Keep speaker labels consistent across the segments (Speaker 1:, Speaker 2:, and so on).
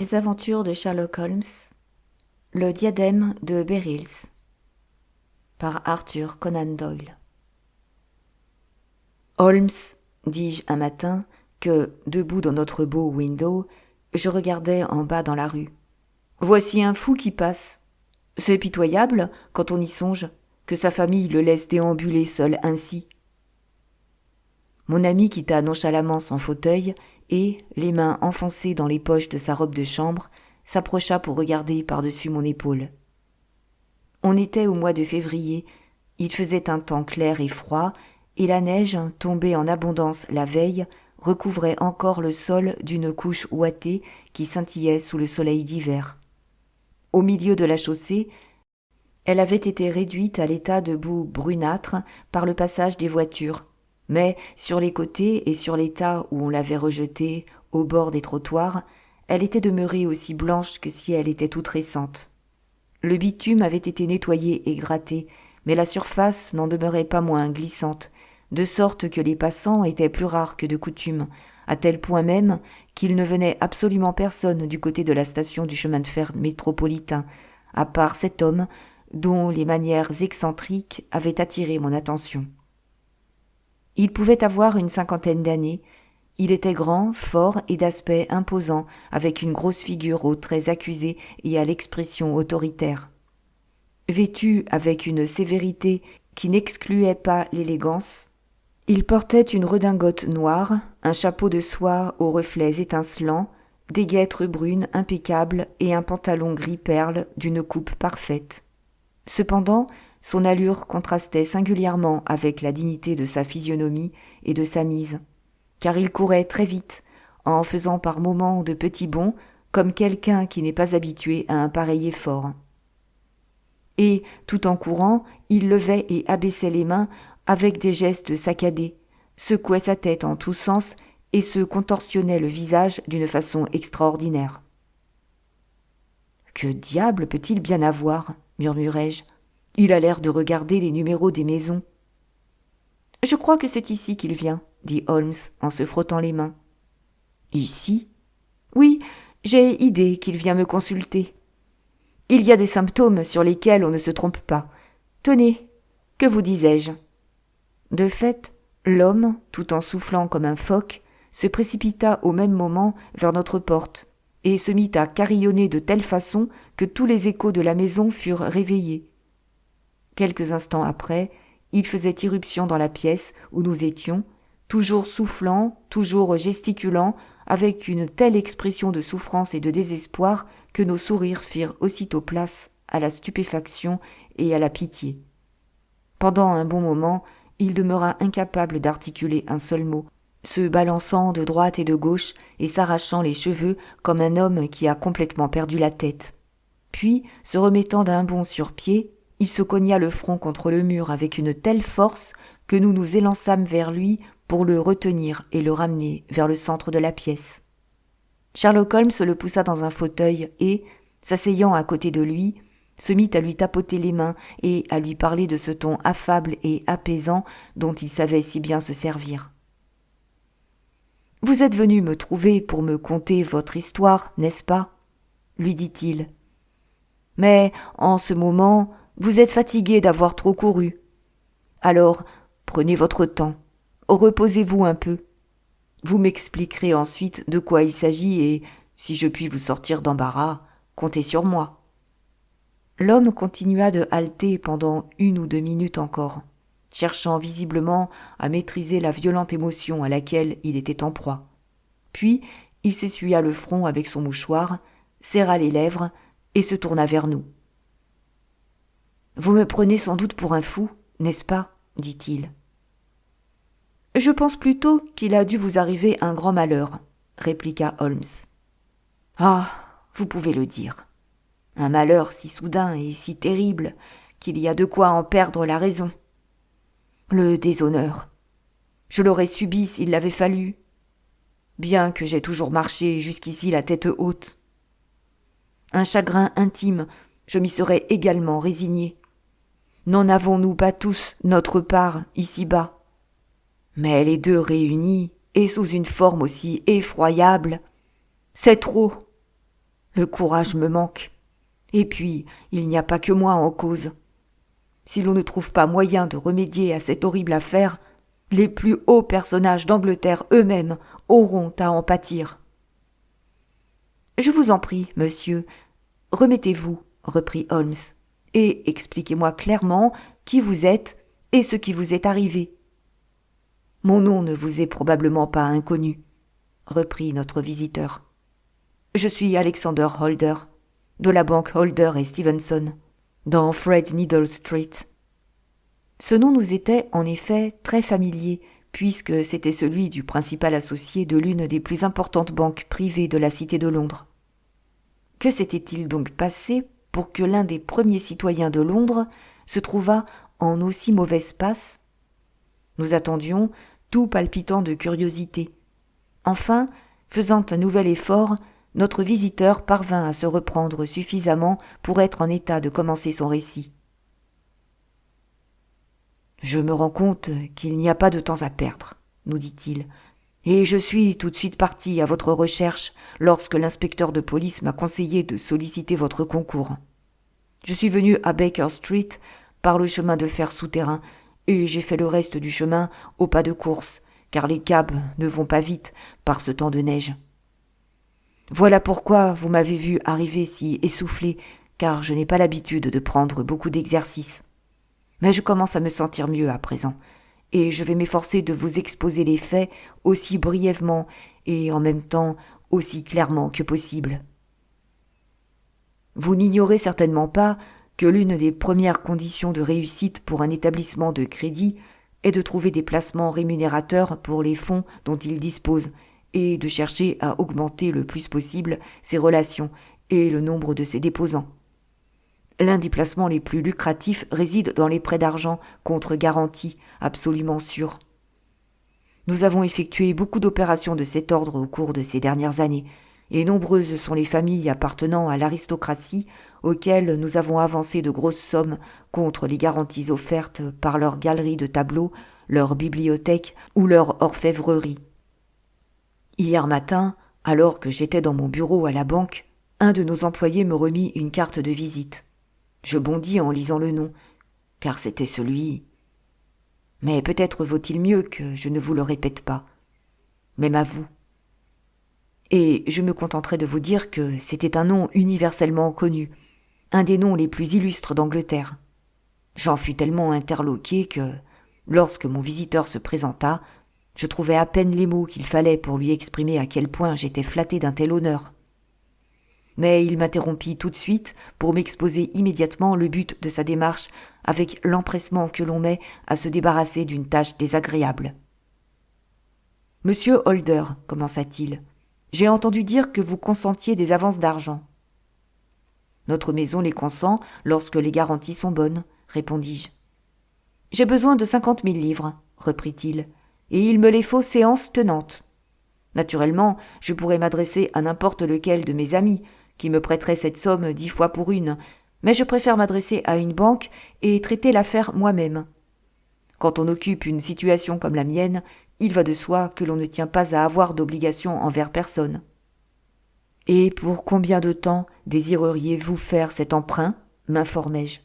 Speaker 1: Les aventures de Sherlock Holmes, le diadème de Beryls, par Arthur Conan Doyle. Holmes, dis-je un matin, que, debout dans notre beau window, je regardais en bas dans la rue. Voici un fou qui passe. C'est pitoyable, quand on y songe, que sa famille le laisse déambuler seul ainsi. Mon ami quitta nonchalamment son fauteuil et, les mains enfoncées dans les poches de sa robe de chambre, s'approcha pour regarder par-dessus mon épaule. On était au mois de février, il faisait un temps clair et froid, et la neige, tombée en abondance la veille, recouvrait encore le sol d'une couche ouatée qui scintillait sous le soleil d'hiver. Au milieu de la chaussée, elle avait été réduite à l'état de boue brunâtre par le passage des voitures, mais sur les côtés et sur les tas où on l'avait rejetée, au bord des trottoirs, elle était demeurée aussi blanche que si elle était toute récente. Le bitume avait été nettoyé et gratté, mais la surface n'en demeurait pas moins glissante, de sorte que les passants étaient plus rares que de coutume, à tel point même qu'il ne venait absolument personne du côté de la station du chemin de fer métropolitain, à part cet homme dont les manières excentriques avaient attiré mon attention. Il pouvait avoir une 50aine d'années. Il était grand, fort et d'aspect imposant, avec une grosse figure aux traits accusés et à l'expression autoritaire. Vêtu avec une sévérité qui n'excluait pas l'élégance, il portait une redingote noire, un chapeau de soie aux reflets étincelants, des guêtres brunes impeccables et un pantalon gris perle d'une coupe parfaite. Cependant, son allure contrastait singulièrement avec la dignité de sa physionomie et de sa mise, car il courait très vite, en faisant par moments de petits bonds, comme quelqu'un qui n'est pas habitué à un pareil effort. Et, tout en courant, il levait et abaissait les mains avec des gestes saccadés, secouait sa tête en tous sens et se contorsionnait le visage d'une façon extraordinaire. « Que diable peut-il bien avoir ?» murmurai-je. « Il a l'air de regarder les numéros des maisons. »« Je crois que c'est ici qu'il vient, » dit Holmes en se frottant les mains. « Ici ?»« Oui, j'ai idée qu'il vient me consulter. Il y a des symptômes sur lesquels on ne se trompe pas. Tenez, que vous disais-je ?» De fait, l'homme, tout en soufflant comme un phoque, se précipita au même moment vers notre porte et se mit à carillonner de telle façon que tous les échos de la maison furent réveillés. Quelques instants après, il faisait irruption dans la pièce où nous étions, toujours soufflant, toujours gesticulant, avec une telle expression de souffrance et de désespoir que nos sourires firent aussitôt place à la stupéfaction et à la pitié. Pendant un bon moment, il demeura incapable d'articuler un seul mot, se balançant de droite et de gauche et s'arrachant les cheveux comme un homme qui a complètement perdu la tête. Puis, se remettant d'un bond sur pied, il se cogna le front contre le mur avec une telle force que nous nous élançâmes vers lui pour le retenir et le ramener vers le centre de la pièce. Sherlock Holmes le poussa dans un fauteuil et, s'asseyant à côté de lui, se mit à lui tapoter les mains et à lui parler de ce ton affable et apaisant dont il savait si bien se servir. « Vous êtes venu me trouver pour me conter votre histoire, n'est-ce pas ?» lui dit-il. « Mais, en ce moment, vous êtes fatigué d'avoir trop couru. Alors, prenez votre temps, reposez-vous un peu. Vous m'expliquerez ensuite de quoi il s'agit et, si je puis vous sortir d'embarras, comptez sur moi. » L'homme continua de haleter pendant 1 ou 2 minutes encore, cherchant visiblement à maîtriser la violente émotion à laquelle il était en proie. Puis, il s'essuya le front avec son mouchoir, serra les lèvres et se tourna vers nous. « Vous me prenez sans doute pour un fou, n'est-ce pas ?» dit-il. « Je pense plutôt qu'il a dû vous arriver un grand malheur, » répliqua Holmes. « Ah, vous pouvez le dire. Un malheur si soudain et si terrible qu'il y a de quoi en perdre la raison. Le déshonneur. Je l'aurais subi s'il l'avait fallu, bien que j'aie toujours marché jusqu'ici la tête haute. Un chagrin intime, je m'y serais également résigné. N'en avons-nous pas tous notre part ici-bas? Mais les deux réunis, et sous une forme aussi effroyable, c'est trop. Le courage me manque. Et puis, il n'y a pas que moi en cause. Si l'on ne trouve pas moyen de remédier à cette horrible affaire, les plus hauts personnages d'Angleterre eux-mêmes auront à en pâtir. « Je vous en prie, monsieur, remettez-vous, reprit Holmes, et expliquez-moi clairement qui vous êtes et ce qui vous est arrivé. »« Mon nom ne vous est probablement pas inconnu, reprit notre visiteur. Je suis Alexander Holder, de la banque Holder et Stevenson, dans Threadneedle Street. » Ce nom nous était en effet très familier, puisque c'était celui du principal associé de l'une des plus importantes banques privées de la Cité de Londres. Que s'était-il donc passé pour que l'un des premiers citoyens de Londres se trouvât en aussi mauvaise passe ? Nous attendions, tout palpitant de curiosité. Enfin, faisant un nouvel effort, notre visiteur parvint à se reprendre suffisamment pour être en état de commencer son récit. « Je me rends compte qu'il n'y a pas de temps à perdre, nous dit-il, et je suis tout de suite parti à votre recherche lorsque l'inspecteur de police m'a conseillé de solliciter votre concours. Je suis venu à Baker Street par le chemin de fer souterrain et j'ai fait le reste du chemin au pas de course, car les cabs ne vont pas vite par ce temps de neige. Voilà pourquoi vous m'avez vu arriver si essoufflé, car je n'ai pas l'habitude de prendre beaucoup d'exercice. Mais je commence à me sentir mieux à présent, et je vais m'efforcer de vous exposer les faits aussi brièvement et en même temps aussi clairement que possible. Vous n'ignorez certainement pas que l'une des premières conditions de réussite pour un établissement de crédit est de trouver des placements rémunérateurs pour les fonds dont il dispose et de chercher à augmenter le plus possible ses relations et le nombre de ses déposants. L'un des placements les plus lucratifs réside dans les prêts d'argent contre garantie absolument sûre. Nous avons effectué beaucoup d'opérations de cet ordre au cours de ces dernières années, et nombreuses sont les familles appartenant à l'aristocratie auxquelles nous avons avancé de grosses sommes contre les garanties offertes par leurs galeries de tableaux, leur bibliothèque ou leur orfèvrerie. Hier matin, alors que j'étais dans mon bureau à la banque, un de nos employés me remit une carte de visite. Je bondis en lisant le nom, car c'était celui. Mais peut-être vaut-il mieux que je ne vous le répète pas, même à vous. Et je me contenterai de vous dire que c'était un nom universellement connu, un des noms les plus illustres d'Angleterre. J'en fus tellement interloqué que, lorsque mon visiteur se présenta, je trouvai à peine les mots qu'il fallait pour lui exprimer à quel point j'étais flatté d'un tel honneur. Mais il m'interrompit tout de suite pour m'exposer immédiatement le but de sa démarche avec l'empressement que l'on met à se débarrasser d'une tâche désagréable. « Monsieur Holder, commença-t-il, j'ai entendu dire que vous consentiez des avances d'argent. »« Notre maison les consent lorsque les garanties sont bonnes, » répondis-je. « J'ai besoin de 50 000 livres, » reprit-il, « et il me les faut séance tenante. Naturellement, je pourrais m'adresser à n'importe lequel de mes amis, qui me prêterait cette somme 10 fois pour une, mais je préfère m'adresser à une banque et traiter l'affaire moi-même. Quand on occupe une situation comme la mienne, il va de soi que l'on ne tient pas à avoir d'obligations envers personne. »« Et pour combien de temps désireriez-vous faire cet emprunt ?» m'informai-je.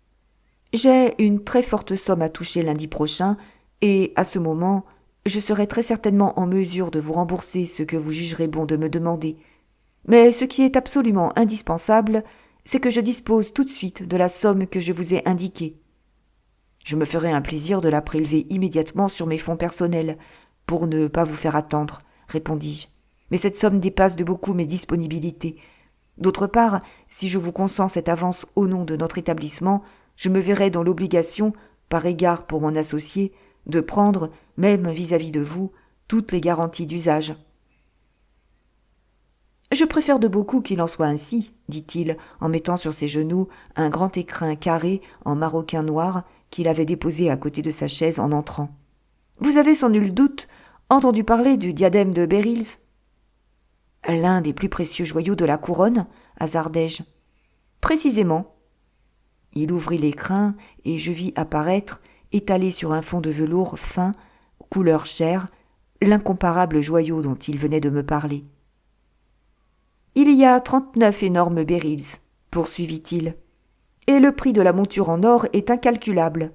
Speaker 1: « J'ai une très forte somme à toucher lundi prochain, et à ce moment, je serai très certainement en mesure de vous rembourser ce que vous jugerez bon de me demander. Mais ce qui est absolument indispensable, c'est que je dispose tout de suite de la somme que je vous ai indiquée. Je me ferai un plaisir de la prélever immédiatement sur mes fonds personnels, pour ne pas vous faire attendre, répondis-je. Mais cette somme dépasse de beaucoup mes disponibilités. D'autre part, si je vous consens cette avance au nom de notre établissement, je me verrai dans l'obligation, par égard pour mon associé, de prendre, même vis-à-vis de vous, toutes les garanties d'usage. « Je préfère de beaucoup qu'il en soit ainsi, » dit-il, en mettant sur ses genoux un grand écrin carré en maroquin noir qu'il avait déposé à côté de sa chaise en entrant. « Vous avez sans nul doute entendu parler du diadème de Beryls ?»« L'un des plus précieux joyaux de la couronne, hasardai-je. »« Précisément. » Il ouvrit l'écrin et je vis apparaître, étalé sur un fond de velours fin, couleur chair, l'incomparable joyau dont il venait de me parler. « Il y y a 39 énormes béryls, poursuivit-il, et le prix de la monture en or est incalculable.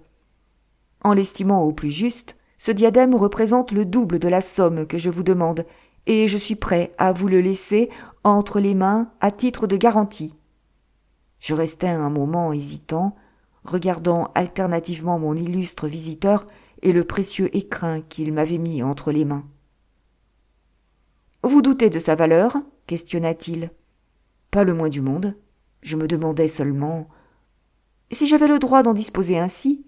Speaker 1: En l'estimant au plus juste, ce diadème représente le double de la somme que je vous demande, et je suis prêt à vous le laisser entre les mains à titre de garantie. Je restai un moment hésitant, regardant alternativement mon illustre visiteur et le précieux écrin qu'il m'avait mis entre les mains. « Vous doutez de sa valeur ?» questionna-t-il. « Pas le moins du monde. Je me demandais seulement… » « Si j'avais le droit d'en disposer ainsi,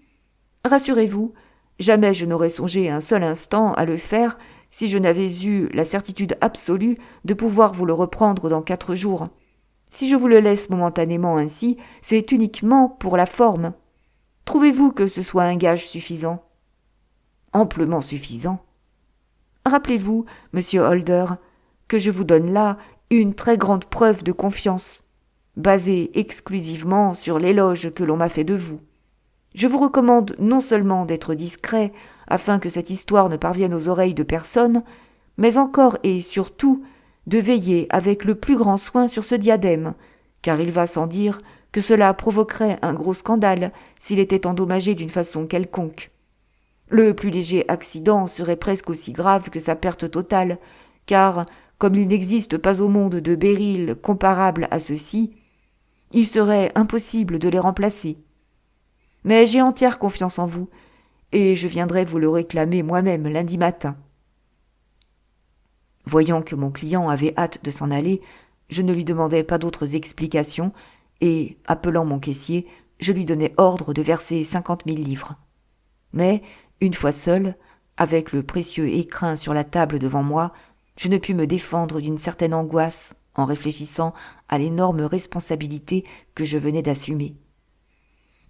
Speaker 1: rassurez-vous, jamais je n'aurais songé un seul instant à le faire si je n'avais eu la certitude absolue de pouvoir vous le reprendre dans 4 jours. Si je vous le laisse momentanément ainsi, c'est uniquement pour la forme. Trouvez-vous que ce soit un gage suffisant ? » ?»« Amplement suffisant. Rappelez-vous, monsieur Holder, que je vous donne là une très grande preuve de confiance, basée exclusivement sur l'éloge que l'on m'a fait de vous. Je vous recommande non seulement d'être discret, afin que cette histoire ne parvienne aux oreilles de personne, mais encore et surtout de veiller avec le plus grand soin sur ce diadème, car il va sans dire que cela provoquerait un gros scandale s'il était endommagé d'une façon quelconque. Le plus léger accident serait presque aussi grave que sa perte totale, car, comme il n'existe pas au monde de béryls comparables à ceux-ci, il serait impossible de les remplacer. Mais j'ai entière confiance en vous, et je viendrai vous le réclamer moi-même lundi matin. » Voyant que mon client avait hâte de s'en aller, je ne lui demandai pas d'autres explications, et, appelant mon caissier, je lui donnai ordre de verser 50 000 livres. Mais, une fois seul, avec le précieux écrin sur la table devant moi, je ne pus me défendre d'une certaine angoisse en réfléchissant à l'énorme responsabilité que je venais d'assumer.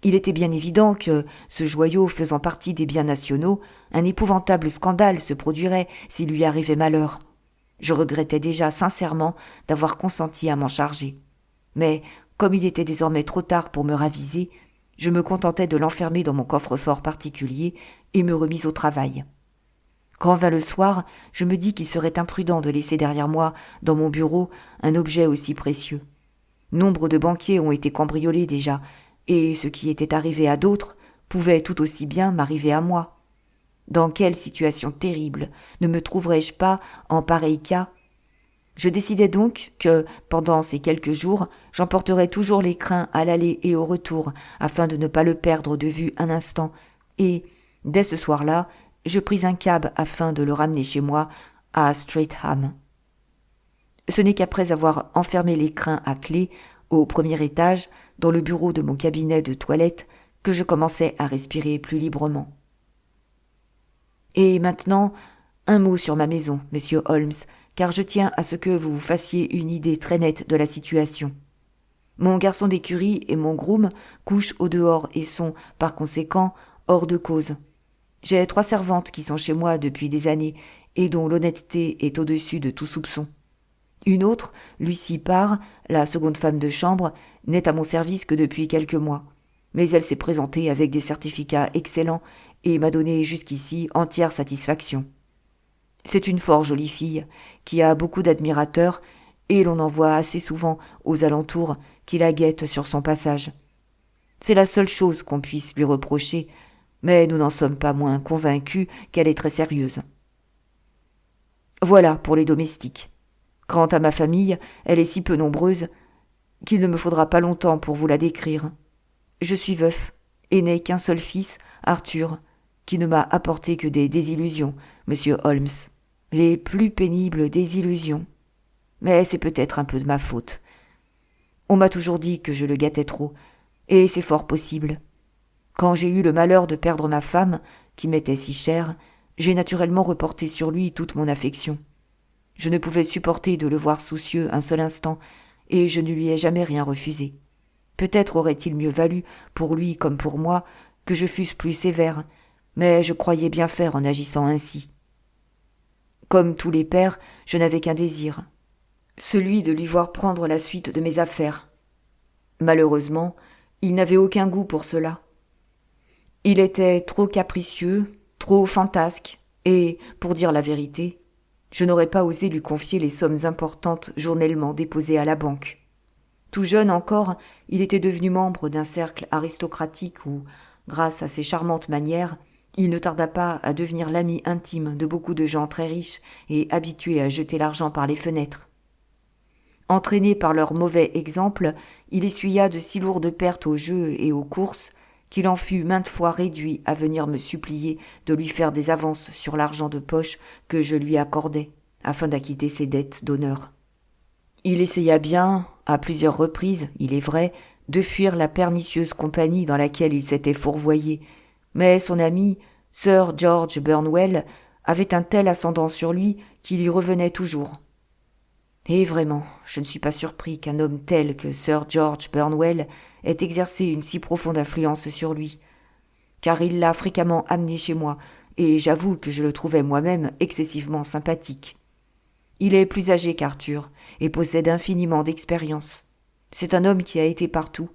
Speaker 1: Il était bien évident que, ce joyau faisant partie des biens nationaux, un épouvantable scandale se produirait s'il lui arrivait malheur. Je regrettais déjà sincèrement d'avoir consenti à m'en charger. Mais, comme il était désormais trop tard pour me raviser, je me contentai de l'enfermer dans mon coffre-fort particulier et me remis au travail. Quand vint le soir, je me dis qu'il serait imprudent de laisser derrière moi, dans mon bureau, un objet aussi précieux. Nombre de banquiers ont été cambriolés déjà, et ce qui était arrivé à d'autres pouvait tout aussi bien m'arriver à moi. Dans quelle situation terrible ne me trouverais-je pas en pareil cas ? Je décidai donc que, pendant ces quelques jours, j'emporterais toujours l'écrin à l'aller et au retour, afin de ne pas le perdre de vue un instant, et, dès ce soir-là, je pris un cab afin de le ramener chez moi, à Streatham. Ce n'est qu'après avoir enfermé l'écrin à clé, au premier étage, dans le bureau de mon cabinet de toilette, que je commençai à respirer plus librement. Et maintenant, un mot sur ma maison, monsieur Holmes, car je tiens à ce que vous vous fassiez une idée très nette de la situation. Mon garçon d'écurie et mon groom couchent au dehors et sont, par conséquent, hors de cause. J'ai 3 servantes qui sont chez moi depuis des années et dont l'honnêteté est au-dessus de tout soupçon. Une autre, Lucie Parr, la seconde femme de chambre, n'est à mon service que depuis quelques mois. Mais elle s'est présentée avec des certificats excellents et m'a donné jusqu'ici entière satisfaction. C'est une fort jolie fille, qui a beaucoup d'admirateurs, et l'on en voit assez souvent aux alentours qui la guettent sur son passage. C'est la seule chose qu'on puisse lui reprocher, mais nous n'en sommes pas moins convaincus qu'elle est très sérieuse. Voilà pour les domestiques. Quant à ma famille, elle est si peu nombreuse qu'il ne me faudra pas longtemps pour vous la décrire. Je suis veuf, et n'ai qu'un seul fils, Arthur, qui ne m'a apporté que des désillusions, monsieur Holmes, les plus pénibles désillusions. Mais c'est peut-être un peu de ma faute. On m'a toujours dit que je le gâtais trop, et c'est fort possible. Quand j'ai eu le malheur de perdre ma femme, qui m'était si chère, j'ai naturellement reporté sur lui toute mon affection. Je ne pouvais supporter de le voir soucieux un seul instant, et je ne lui ai jamais rien refusé. Peut-être aurait-il mieux valu, pour lui comme pour moi, que je fusse plus sévère, mais je croyais bien faire en agissant ainsi. Comme tous les pères, je n'avais qu'un désir, celui de lui voir prendre la suite de mes affaires. Malheureusement, il n'avait aucun goût pour cela. Il était trop capricieux, trop fantasque, et, pour dire la vérité, Je n'aurais pas osé lui confier les sommes importantes journellement déposées à la banque. Tout jeune encore, il était devenu membre d'un cercle aristocratique où, grâce à ses charmantes manières, il ne tarda pas à devenir l'ami intime de beaucoup de gens très riches et habitués à jeter l'argent par les fenêtres. Entraîné par leur mauvais exemple, il essuya de si lourdes pertes aux jeux et aux courses qu'il en fut maintes fois réduit à venir me supplier de lui faire des avances sur l'argent de poche que je lui accordais, afin d'acquitter ses dettes d'honneur. Il essaya bien, à plusieurs reprises, il est vrai, de fuir la pernicieuse compagnie dans laquelle il s'était fourvoyé, mais son ami, Sir George Burnwell, avait un tel ascendant sur lui qu'il y revenait toujours. Et vraiment, je ne suis pas surpris qu'un homme tel que Sir George Burnwell ait exercé une si profonde influence sur lui, car il l'a fréquemment amené chez moi, et j'avoue que je le trouvais moi-même excessivement sympathique. Il est plus âgé qu'Arthur, et possède infiniment d'expérience. C'est un homme qui a été partout,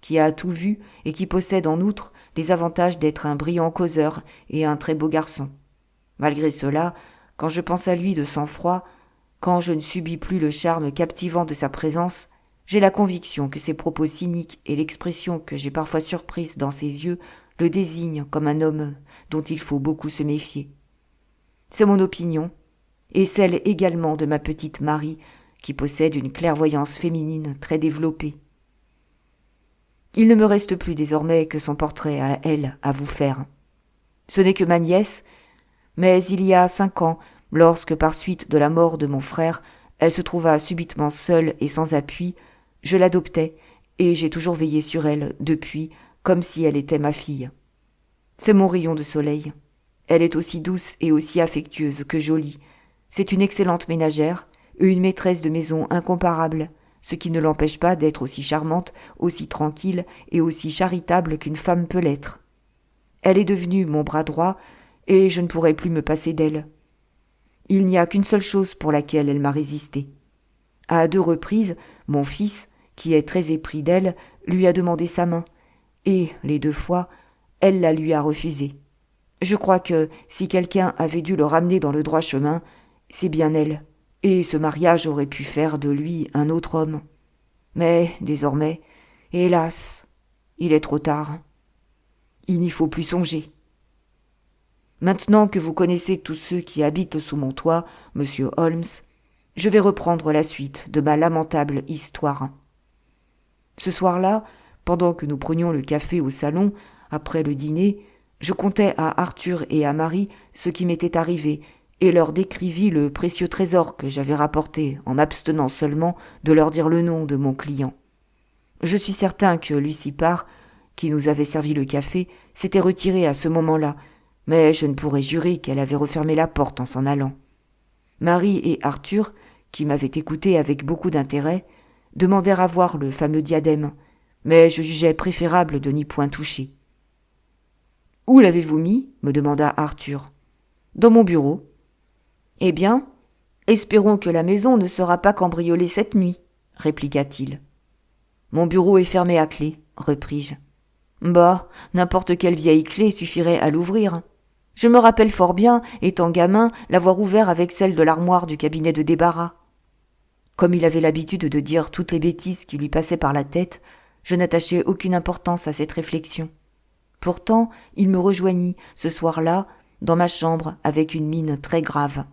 Speaker 1: qui a tout vu, et qui possède en outre les avantages d'être un brillant causeur et un très beau garçon. Malgré cela, quand je pense à lui de sang-froid, quand je ne subis plus le charme captivant de sa présence, j'ai la conviction que ses propos cyniques et l'expression que j'ai parfois surprise dans ses yeux le désignent comme un homme dont il faut beaucoup se méfier. C'est mon opinion, et celle également de ma petite Marie, qui possède une clairvoyance féminine très développée. Il ne me reste plus désormais que son portrait à elle à vous faire. Ce n'est que ma nièce, mais il y a 5 ans, lorsque par suite de la mort de mon frère, elle se trouva subitement seule et sans appui, je l'adoptai, et j'ai toujours veillé sur elle depuis, comme si elle était ma fille. C'est mon rayon de soleil. Elle est aussi douce et aussi affectueuse que jolie. C'est une excellente ménagère, une maîtresse de maison incomparable, ce qui ne l'empêche pas d'être aussi charmante, aussi tranquille et aussi charitable qu'une femme peut l'être. Elle est devenue mon bras droit, et je ne pourrai plus me passer d'elle. Il n'y a qu'une seule chose pour laquelle elle m'a résisté. À 2 reprises, mon fils, qui est très épris d'elle, lui a demandé sa main, et, les 2 fois, elle la lui a refusée. Je crois que, si quelqu'un avait dû le ramener dans le droit chemin, c'est bien elle, et ce mariage aurait pu faire de lui un autre homme. Mais, désormais, hélas, il est trop tard. Il n'y faut plus songer. Maintenant que vous connaissez tous ceux qui habitent sous mon toit, monsieur Holmes, je vais reprendre la suite de ma lamentable histoire. Ce soir-là, pendant que nous prenions le café au salon, après le dîner, je contai à Arthur et à Marie ce qui m'était arrivé et leur décrivis le précieux trésor que j'avais rapporté en m'abstenant seulement de leur dire le nom de mon client. Je suis certain que Lucy Parr, qui nous avait servi le café, s'était retirée à ce moment-là, mais je ne pourrais jurer qu'elle avait refermé la porte en s'en allant. Marie et Arthur, qui m'avaient écouté avec beaucoup d'intérêt, demandèrent à voir le fameux diadème, mais je jugeais préférable de n'y point toucher. « Où l'avez-vous mis ?» me demanda Arthur. « Dans mon bureau. »« Eh bien, espérons que la maison ne sera pas cambriolée cette nuit, » répliqua-t-il. « Mon bureau est fermé à clé, » repris-je. « Bah, n'importe quelle vieille clé suffirait à l'ouvrir. Je me rappelle fort bien, étant gamin, l'avoir ouvert avec celle de l'armoire du cabinet de débarras. » Comme il avait l'habitude de dire toutes les bêtises qui lui passaient par la tête, je n'attachai aucune importance à cette réflexion. Pourtant, il me rejoignit, ce soir-là, dans ma chambre, avec une mine très grave.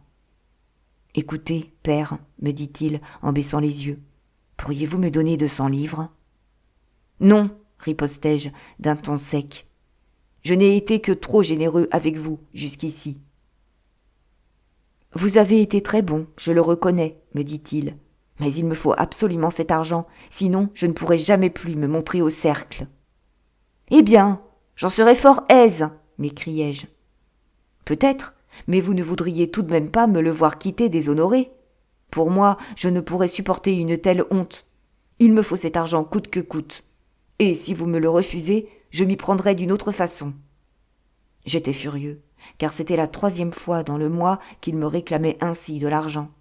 Speaker 1: « Écoutez, père, me dit-il, en baissant les yeux, pourriez-vous me donner 200 livres ?»« Non, ripostai-je d'un ton sec. Je n'ai été que trop généreux avec vous jusqu'ici. »« Vous avez été très bon, je le reconnais, me dit-il. Mais il me faut absolument cet argent, sinon je ne pourrai jamais plus me montrer au cercle. »« Eh bien, j'en serais fort aise, m'écriai-je. »« Peut-être, mais vous ne voudriez tout de même pas me le voir quitter déshonoré. Pour moi, je ne pourrais supporter une telle honte. Il me faut cet argent coûte que coûte. Et si vous me le refusez, je m'y prendrai d'une autre façon. » J'étais furieux, car c'était la 3e fois dans le mois qu'il me réclamait ainsi de l'argent.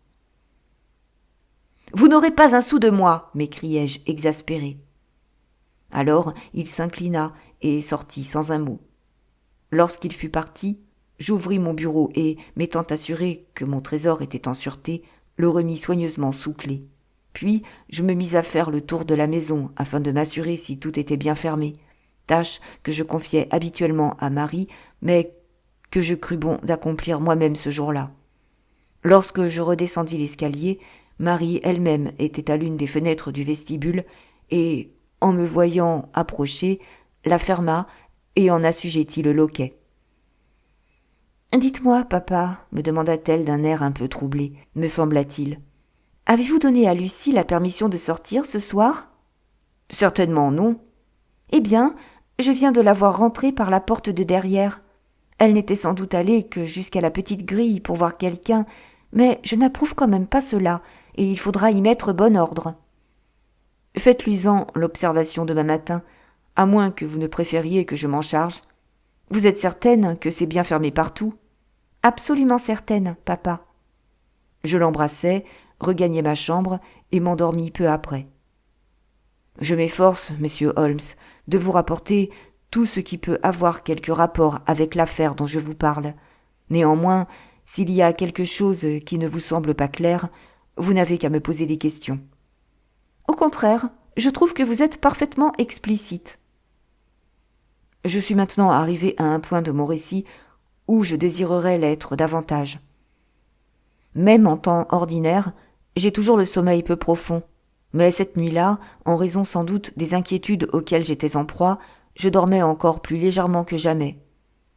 Speaker 1: « Vous n'aurez pas un sou de moi, m'écriai-je, exaspéré. Alors il s'inclina et sortit sans un mot. Lorsqu'il fut parti, J'ouvris mon bureau et, m'étant assuré que mon trésor était en sûreté, le remis soigneusement sous clé. Puis, je me mis à faire le tour de la maison afin de m'assurer si tout était bien fermé, tâche que je confiais habituellement à Marie, mais que je crus bon d'accomplir moi-même ce jour-là. Lorsque je redescendis l'escalier, Marie elle-même était à l'une des fenêtres du vestibule et, en me voyant approcher, la ferma et en assujettit le loquet. « Dites-moi, papa, me demanda-t-elle d'un air un peu troublé, me sembla-t-il. Avez-vous donné à Lucie la permission de sortir ce soir ? » ?»« Certainement non. »« Eh bien, je viens de la voir rentrer par la porte de derrière. Elle n'était sans doute allée que jusqu'à la petite grille pour voir quelqu'un, mais je n'approuve quand même pas cela, et il faudra y mettre bon ordre. »« Faites-lui-en l'observation demain matin, à moins que vous ne préfériez que je m'en charge. Vous êtes certaine que c'est bien fermé partout ? » ?»« Absolument certaine, papa. » Je l'embrassai, regagnai ma chambre et m'endormis peu après. Je m'efforce, monsieur Holmes, de vous rapporter tout ce qui peut avoir quelque rapport avec l'affaire dont je vous parle. Néanmoins, s'il y a quelque chose qui ne vous semble pas clair, vous n'avez qu'à me poser des questions. Au contraire, je trouve que vous êtes parfaitement explicite. Je suis maintenant arrivé à un point de mon récit où je désirerais l'être davantage. Même en temps ordinaire, j'ai toujours le sommeil peu profond, mais cette nuit-là, en raison sans doute des inquiétudes auxquelles j'étais en proie, je dormais encore plus légèrement que jamais.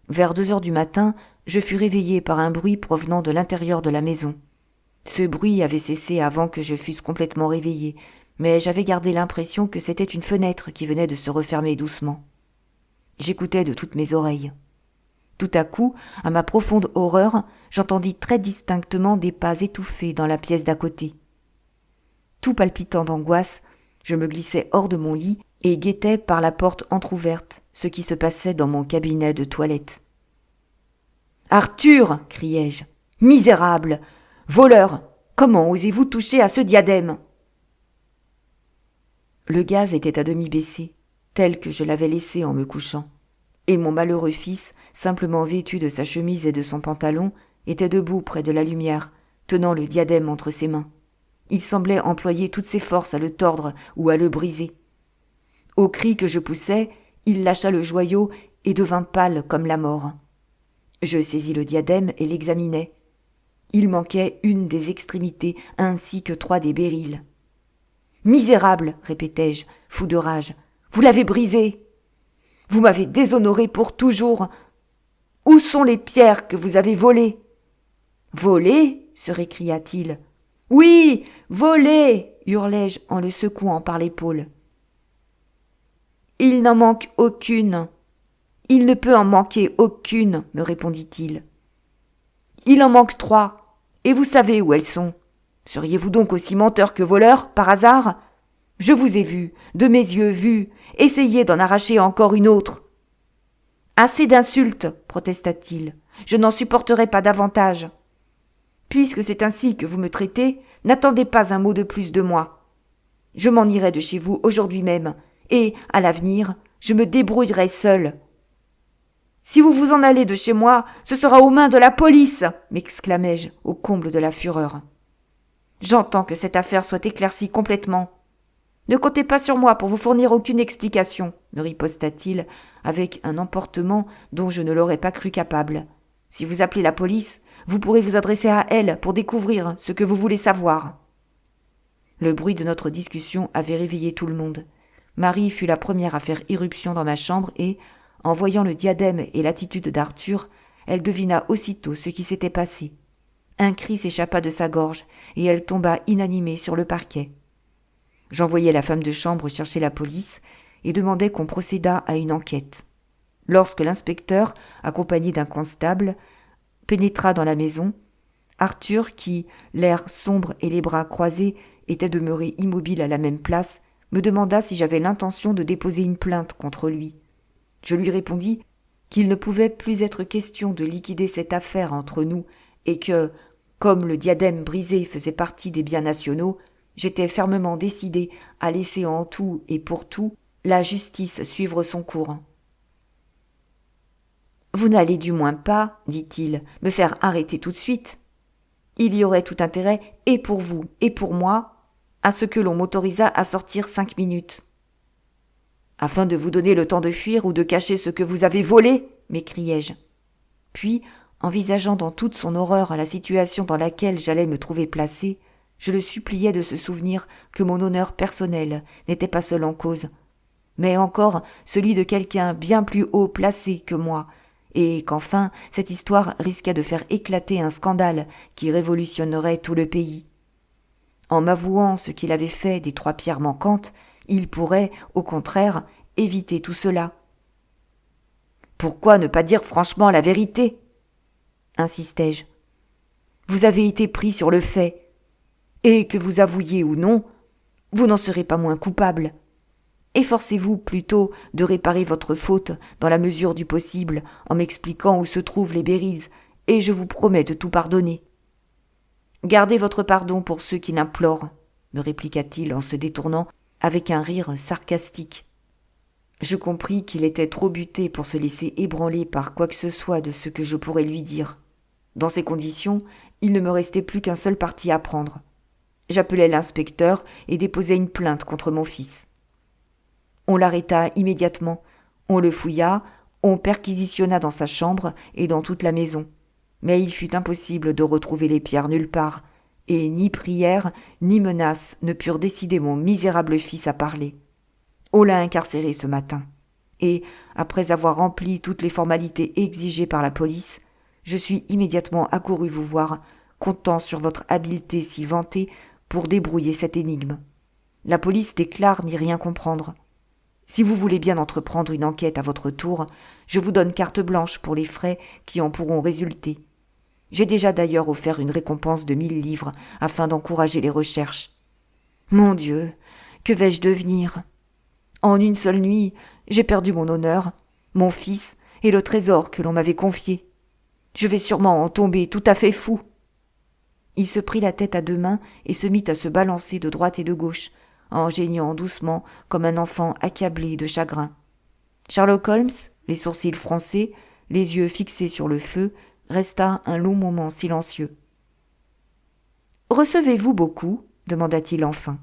Speaker 1: Vers 2 heures du matin, je fus réveillé par un bruit provenant de l'intérieur de la maison. Ce bruit avait cessé avant que je fusse complètement réveillé, mais j'avais gardé l'impression que c'était une fenêtre qui venait de se refermer doucement. J'écoutais de toutes mes oreilles. Tout à coup, à ma profonde horreur, j'entendis très distinctement des pas étouffés dans la pièce d'à côté. Tout palpitant d'angoisse, je me glissai hors de mon lit et guettai par la porte entr'ouverte ce qui se passait dans mon cabinet de toilette. « Arthur !» criai-je. « Misérable ! Voleur ! Comment osez-vous toucher à ce diadème ?» Le gaz était à demi baissé, tel que je l'avais laissé en me couchant, et mon malheureux fils, simplement vêtu de sa chemise et de son pantalon, était debout près de la lumière, tenant le diadème entre ses mains. Il semblait employer toutes ses forces à le tordre ou à le briser. Au cri que je poussai, il lâcha le joyau et devint pâle comme la mort. Je saisis le diadème et l'examinai. Il manquait une des extrémités ainsi que 3 des béryls. « Misérable !» répétai-je, fou de rage. « Vous l'avez brisé ! Vous m'avez déshonoré pour toujours ! Où sont les pierres que vous avez volées ?»« Volées ?» se récria-t-il. « Oui, volées !» hurlai-je en le secouant par l'épaule. « Il n'en manque aucune. Il ne peut en manquer aucune, me répondit-il. Il en manque 3, et vous savez où elles sont. Seriez-vous donc aussi menteur que voleur, par hasard ? Je vous ai vu, de mes yeux vus, essayer d'en arracher encore une autre. »« Assez d'insultes, protesta-t-il. Je n'en supporterai pas davantage. Puisque c'est ainsi que vous me traitez, n'attendez pas un mot de plus de moi. Je m'en irai de chez vous aujourd'hui même, et, à l'avenir, je me débrouillerai seul. »« Si vous vous en allez de chez moi, ce sera aux mains de la police !» m'exclamai-je, au comble de la fureur. « J'entends que cette affaire soit éclaircie complètement. Ne comptez pas sur moi pour vous fournir aucune explication, me riposta-t-il, avec un emportement dont je ne l'aurais pas cru capable. Si vous appelez la police, vous pourrez vous adresser à elle pour découvrir ce que vous voulez savoir. » Le bruit de notre discussion avait réveillé tout le monde. Marie fut la première à faire irruption dans ma chambre et, en voyant le diadème et l'attitude d'Arthur, elle devina aussitôt ce qui s'était passé. Un cri s'échappa de sa gorge et elle tomba inanimée sur le parquet. J'envoyai la femme de chambre chercher la police et demandai qu'on procédât à une enquête. Lorsque l'inspecteur, accompagné d'un constable, pénétra dans la maison, Arthur, qui, l'air sombre et les bras croisés, était demeuré immobile à la même place, me demanda si j'avais l'intention de déposer une plainte contre lui. Je lui répondis qu'il ne pouvait plus être question de liquider cette affaire entre nous et que, comme le diadème brisé faisait partie des biens nationaux, j'étais fermement décidé à laisser en tout et pour tout la justice suivre son cours. Vous n'allez du moins pas, dit-il, me faire arrêter tout de suite. Il y aurait tout intérêt, et pour vous, et pour moi, à ce que l'on m'autorisât à sortir 5 minutes. Afin de vous donner le temps de fuir ou de cacher ce que vous avez volé, m'écriai-je. Puis, envisageant dans toute son horreur la situation dans laquelle j'allais me trouver placé, je le suppliai de se souvenir que mon honneur personnel n'était pas seul en cause, mais encore celui de quelqu'un bien plus haut placé que moi, et qu'enfin cette histoire risquait de faire éclater un scandale qui révolutionnerait tout le pays. En m'avouant ce qu'il avait fait des 3 pierres manquantes, il pourrait, au contraire, éviter tout cela. « Pourquoi ne pas dire franchement la vérité ?» insistai-je. « Vous avez été pris sur le fait, et que vous avouiez ou non, vous n'en serez pas moins coupable. Efforcez-vous plutôt de réparer votre faute dans la mesure du possible en m'expliquant où se trouvent les Berries, et je vous promets de tout pardonner. »« Gardez votre pardon pour ceux qui l'implorent, » me répliqua-t-il en se détournant avec un rire sarcastique. Je compris qu'il était trop buté pour se laisser ébranler par quoi que ce soit de ce que je pourrais lui dire. Dans ces conditions, il ne me restait plus qu'un seul parti à prendre. J'appelai l'inspecteur et déposai une plainte contre mon fils. On l'arrêta immédiatement, on le fouilla, on perquisitionna dans sa chambre et dans toute la maison. Mais il fut impossible de retrouver les pierres nulle part, et ni prières ni menaces ne purent décider mon misérable fils à parler. On l'a incarcéré ce matin, et, après avoir rempli toutes les formalités exigées par la police, je suis immédiatement accouru vous voir, comptant sur votre habileté si vantée pour débrouiller cette énigme. La police déclare n'y rien comprendre. Si vous voulez bien entreprendre une enquête à votre tour, je vous donne carte blanche pour les frais qui en pourront résulter. J'ai déjà d'ailleurs offert une récompense de 1000 livres afin d'encourager les recherches. Mon Dieu, que vais-je devenir ? En une seule nuit, j'ai perdu mon honneur, mon fils et le trésor que l'on m'avait confié. Je vais sûrement en tomber tout à fait fou. Il se prit la tête à 2 mains et se mit à se balancer de droite et de gauche, en geignant doucement comme un enfant accablé de chagrin. Sherlock Holmes, les sourcils froncés, les yeux fixés sur le feu, resta un long moment silencieux. « Recevez-vous beaucoup ?» demanda-t-il enfin.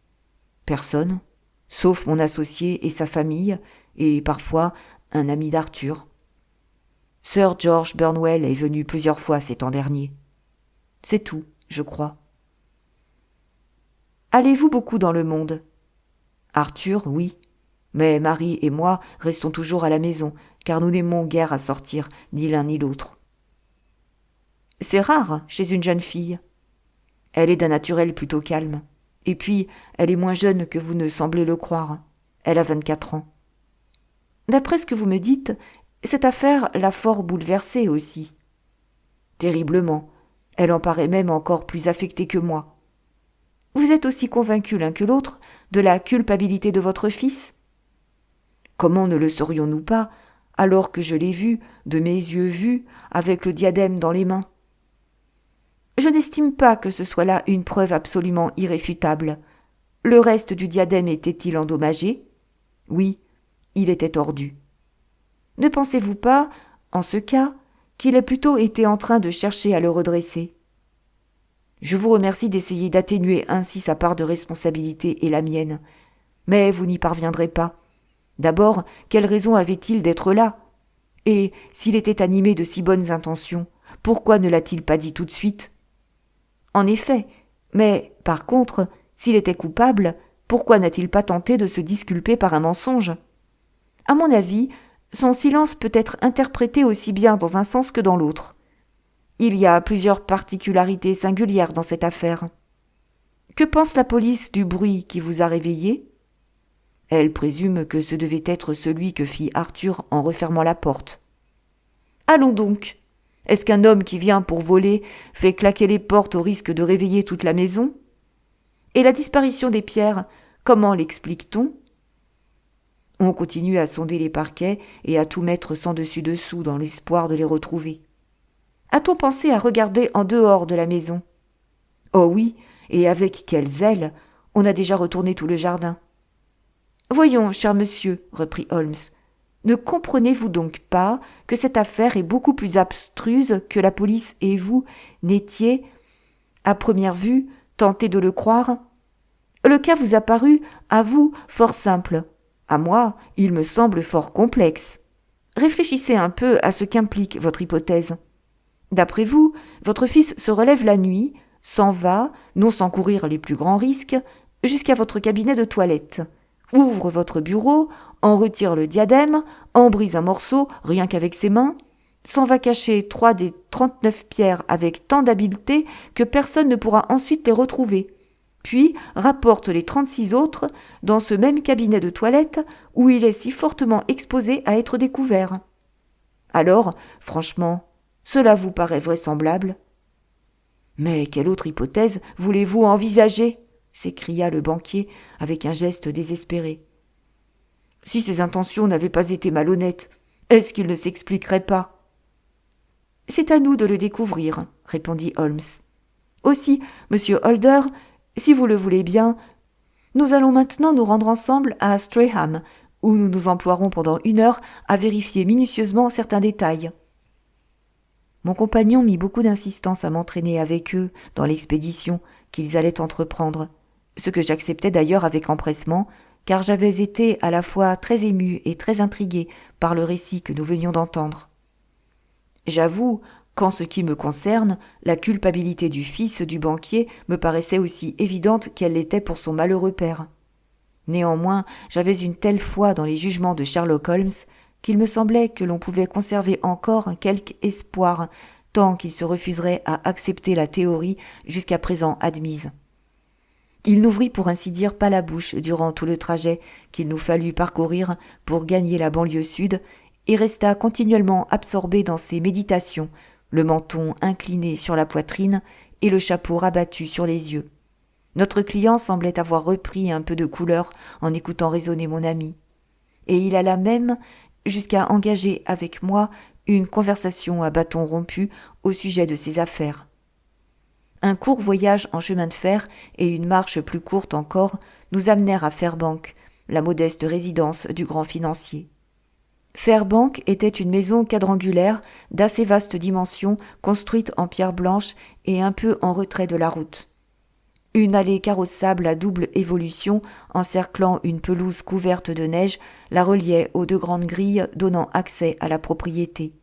Speaker 1: « Personne, sauf mon associé et sa famille, et parfois un ami d'Arthur. Sir George Burnwell est venu plusieurs fois ces temps derniers. C'est tout, je crois. » « Allez-vous beaucoup dans le monde ?»« Arthur, oui. Mais Marie et moi restons toujours à la maison, car nous n'aimons guère à sortir, ni l'un ni l'autre. » « C'est rare chez une jeune fille. Elle est d'un naturel plutôt calme. Et puis, elle est moins jeune que vous ne semblez le croire. Elle a 24 ans. D'après ce que vous me dites, cette affaire l'a fort bouleversée aussi. Terriblement. Elle en paraît même encore plus affectée que moi. Vous êtes aussi convaincus l'un que l'autre de la culpabilité de votre fils ? Comment ne le serions-nous pas, alors que je l'ai vu, de mes yeux vus, avec le diadème dans les mains ? Je n'estime pas que ce soit là une preuve absolument irréfutable. Le reste du diadème était-il endommagé ? Oui, il était tordu. Ne pensez-vous pas, en ce cas, qu'il ait plutôt été en train de chercher à le redresser ? Je vous remercie d'essayer d'atténuer ainsi sa part de responsabilité et la mienne, mais vous n'y parviendrez pas. D'abord, quelle raison avait-il d'être là ? Et, s'il était animé de si bonnes intentions, pourquoi ne l'a-t-il pas dit tout de suite ? En effet, mais, par contre, s'il était coupable, pourquoi n'a-t-il pas tenté de se disculper par un mensonge ? À mon avis, son silence peut être interprété aussi bien dans un sens que dans l'autre. Il y a plusieurs particularités singulières dans cette affaire. Que pense la police du bruit qui vous a réveillé ? Elle présume que ce devait être celui que fit Arthur en refermant la porte. Allons donc. Est-ce qu'un homme qui vient pour voler fait claquer les portes au risque de réveiller toute la maison ? Et la disparition des pierres, comment l'explique-t-on ? On continue à sonder les parquets et à tout mettre sans dessus-dessous dans l'espoir de les retrouver. A-t-on pensé à regarder en dehors de la maison ? Oh oui, et avec quel zèle ! On a déjà retourné tout le jardin. « Voyons, cher monsieur, reprit Holmes, Ne comprenez-vous donc pas que cette affaire est beaucoup plus abstruse que la police et vous n'étiez, à première vue, tentés de le croire? Le cas vous a paru, à vous, fort simple. À moi, il me semble fort complexe. Réfléchissez un peu à ce qu'implique votre hypothèse. D'après vous, votre fils se relève la nuit, s'en va, non sans courir les plus grands risques, jusqu'à votre cabinet de toilette, ouvre votre bureau, en retire le diadème, en brise un morceau rien qu'avec ses mains, s'en va cacher 3 des 39 pierres avec tant d'habileté que personne ne pourra ensuite les retrouver, puis rapporte les 36 autres dans ce même cabinet de toilette où il est si fortement exposé à être découvert. Alors, franchement, cela vous paraît vraisemblable ? Mais quelle autre hypothèse voulez-vous envisager ? S'écria le banquier avec un geste désespéré. Si ses intentions n'avaient pas été malhonnêtes, est-ce qu'il ne s'expliquerait pas ? C'est à nous de le découvrir, répondit Holmes. Aussi, monsieur Holder, si vous le voulez bien, nous allons maintenant nous rendre ensemble à Strayham, où nous nous emploierons pendant 1 heure à vérifier minutieusement certains détails. Mon compagnon mit beaucoup d'insistance à m'entraîner avec eux dans l'expédition qu'ils allaient entreprendre, ce que j'acceptais d'ailleurs avec empressement, car j'avais été à la fois très ému et très intrigué par le récit que nous venions d'entendre. J'avoue qu'en ce qui me concerne, la culpabilité du fils du banquier me paraissait aussi évidente qu'elle l'était pour son malheureux père. Néanmoins, j'avais une telle foi dans les jugements de Sherlock Holmes qu'il me semblait que l'on pouvait conserver encore quelque espoir tant qu'il se refuserait à accepter la théorie jusqu'à présent admise. Il n'ouvrit pour ainsi dire pas la bouche durant tout le trajet qu'il nous fallut parcourir pour gagner la banlieue sud et resta continuellement absorbé dans ses méditations, le menton incliné sur la poitrine et le chapeau rabattu sur les yeux. Notre client semblait avoir repris un peu de couleur en écoutant raisonner mon ami, et il alla même jusqu'à engager avec moi une conversation à bâton rompu au sujet de ses affaires. Un court voyage en chemin de fer et une marche plus courte encore nous amenèrent à Fairbank, la modeste résidence du grand financier. Fairbank était une maison quadrangulaire d'assez vaste dimension, construite en pierre blanche et un peu en retrait de la route. Une allée carrossable à double évolution, encerclant une pelouse couverte de neige, la reliait aux 2 grandes grilles donnant accès à la propriété.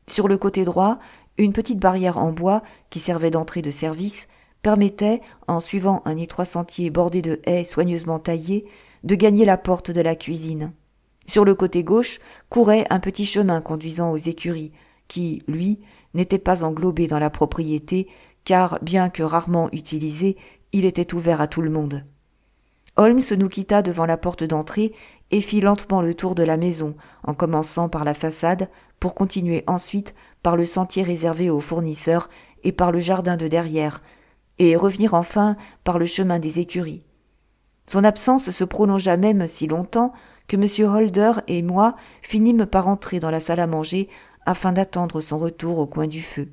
Speaker 1: Sur le côté droit, une petite barrière en bois, qui servait d'entrée de service, permettait, en suivant un étroit sentier bordé de haies soigneusement taillées, de gagner la porte de la cuisine. Sur le côté gauche courait un petit chemin conduisant aux écuries, qui, lui, n'était pas englobé dans la propriété, car, bien que rarement utilisé, il était ouvert à tout le monde. Holmes nous quitta devant la porte d'entrée et fit lentement le tour de la maison, en commençant par la façade, pour continuer ensuite par le sentier réservé aux fournisseurs et par le jardin de derrière, et revenir enfin par le chemin des écuries. Son absence se prolongea même si longtemps que M. Holder et moi finîmes par entrer dans la salle à manger afin d'attendre son retour au coin du feu.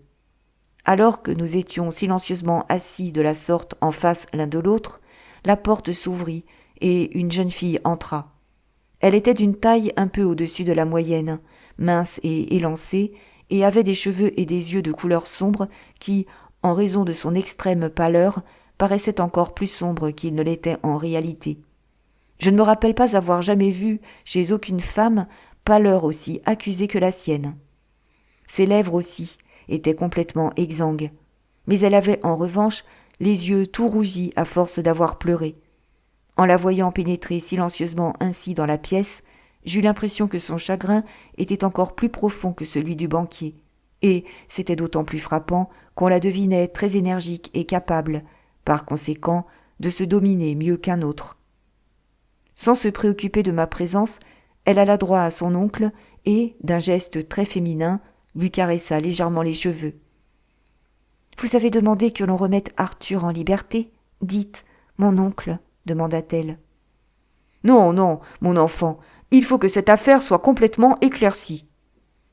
Speaker 1: Alors que nous étions silencieusement assis de la sorte en face l'un de l'autre, la porte s'ouvrit et une jeune fille entra. Elle était d'une taille un peu au-dessus de la moyenne, mince et élancée, et avait des cheveux et des yeux de couleur sombre qui, en raison de son extrême pâleur, paraissaient encore plus sombres qu'ils ne l'étaient en réalité. Je ne me rappelle pas avoir jamais vu chez aucune femme pâleur aussi accusée que la sienne. Ses lèvres aussi étaient complètement exsangues, mais elle avait en revanche les yeux tout rougis à force d'avoir pleuré. En la voyant pénétrer silencieusement ainsi dans la pièce, j'eus l'impression que son chagrin était encore plus profond que celui du banquier, et c'était d'autant plus frappant qu'on la devinait très énergique et capable, par conséquent, de se dominer mieux qu'un autre. Sans se préoccuper de ma présence, elle alla droit à son oncle et, d'un geste très féminin, lui caressa légèrement les cheveux. « Vous avez demandé que l'on remette Arthur en liberté, dites, mon oncle, demanda-t-elle. « Non, non, mon enfant, il faut que cette affaire soit complètement éclaircie. »«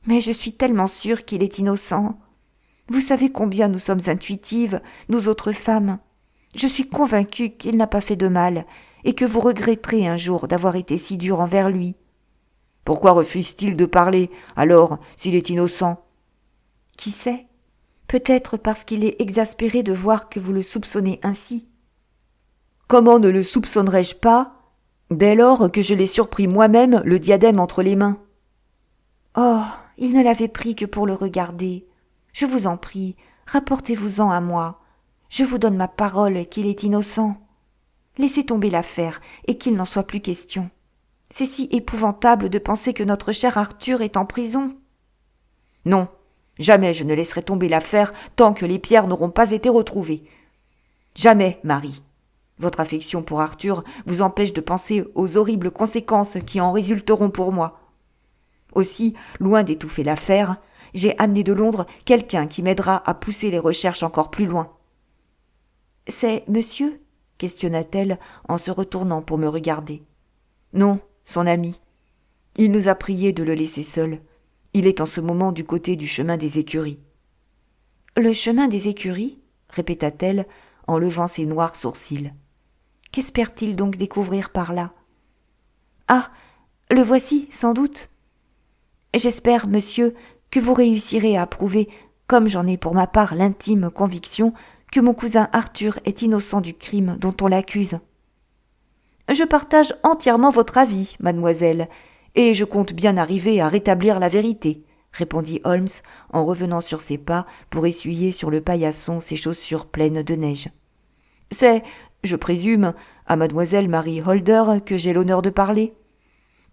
Speaker 1: Mais je suis tellement sûre qu'il est innocent. Vous savez combien nous sommes intuitives, nous autres femmes. Je suis convaincue qu'il n'a pas fait de mal et que vous regretterez un jour d'avoir été si dure envers lui. »
Speaker 2: Pourquoi refuse-t-il de parler, alors, s'il est innocent ?
Speaker 1: Qui sait ? Peut-être parce qu'il est exaspéré de voir que vous le soupçonnez ainsi.
Speaker 2: Comment ne le soupçonnerais-je pas, dès lors que je l'ai surpris moi-même le diadème entre les mains ?
Speaker 1: Oh, il ne l'avait pris que pour le regarder. Je vous en prie, rapportez-vous-en à moi. Je vous donne ma parole qu'il est innocent. Laissez tomber l'affaire et qu'il n'en soit plus question. C'est si épouvantable de penser que notre cher Arthur est en prison.
Speaker 2: Non, jamais je ne laisserai tomber l'affaire tant que les pierres n'auront pas été retrouvées. Jamais, Marie. Votre affection pour Arthur vous empêche de penser aux horribles conséquences qui en résulteront pour moi. Aussi, loin d'étouffer l'affaire, j'ai amené de Londres quelqu'un qui m'aidera à pousser les recherches encore plus loin.
Speaker 1: « C'est monsieur ?» questionna-t-elle en se retournant pour me regarder.
Speaker 2: « Non, son ami. Il nous a prié de le laisser seul. Il est en ce moment du côté du chemin des écuries. »«
Speaker 1: Le chemin des écuries ?» répéta-t-elle en levant ses noirs sourcils. « Qu'espère-t-il donc découvrir par là ?»« Ah, le voici, sans doute. J'espère, monsieur, que vous réussirez à prouver, comme j'en ai pour ma part l'intime conviction, que mon cousin Arthur est innocent du crime dont on l'accuse. »« Je partage entièrement votre avis, mademoiselle, et je compte bien arriver à rétablir la vérité, » répondit Holmes en revenant sur ses pas pour essuyer sur le paillasson ses chaussures pleines de neige. « C'est, je présume, à mademoiselle Marie Holder que j'ai l'honneur de parler.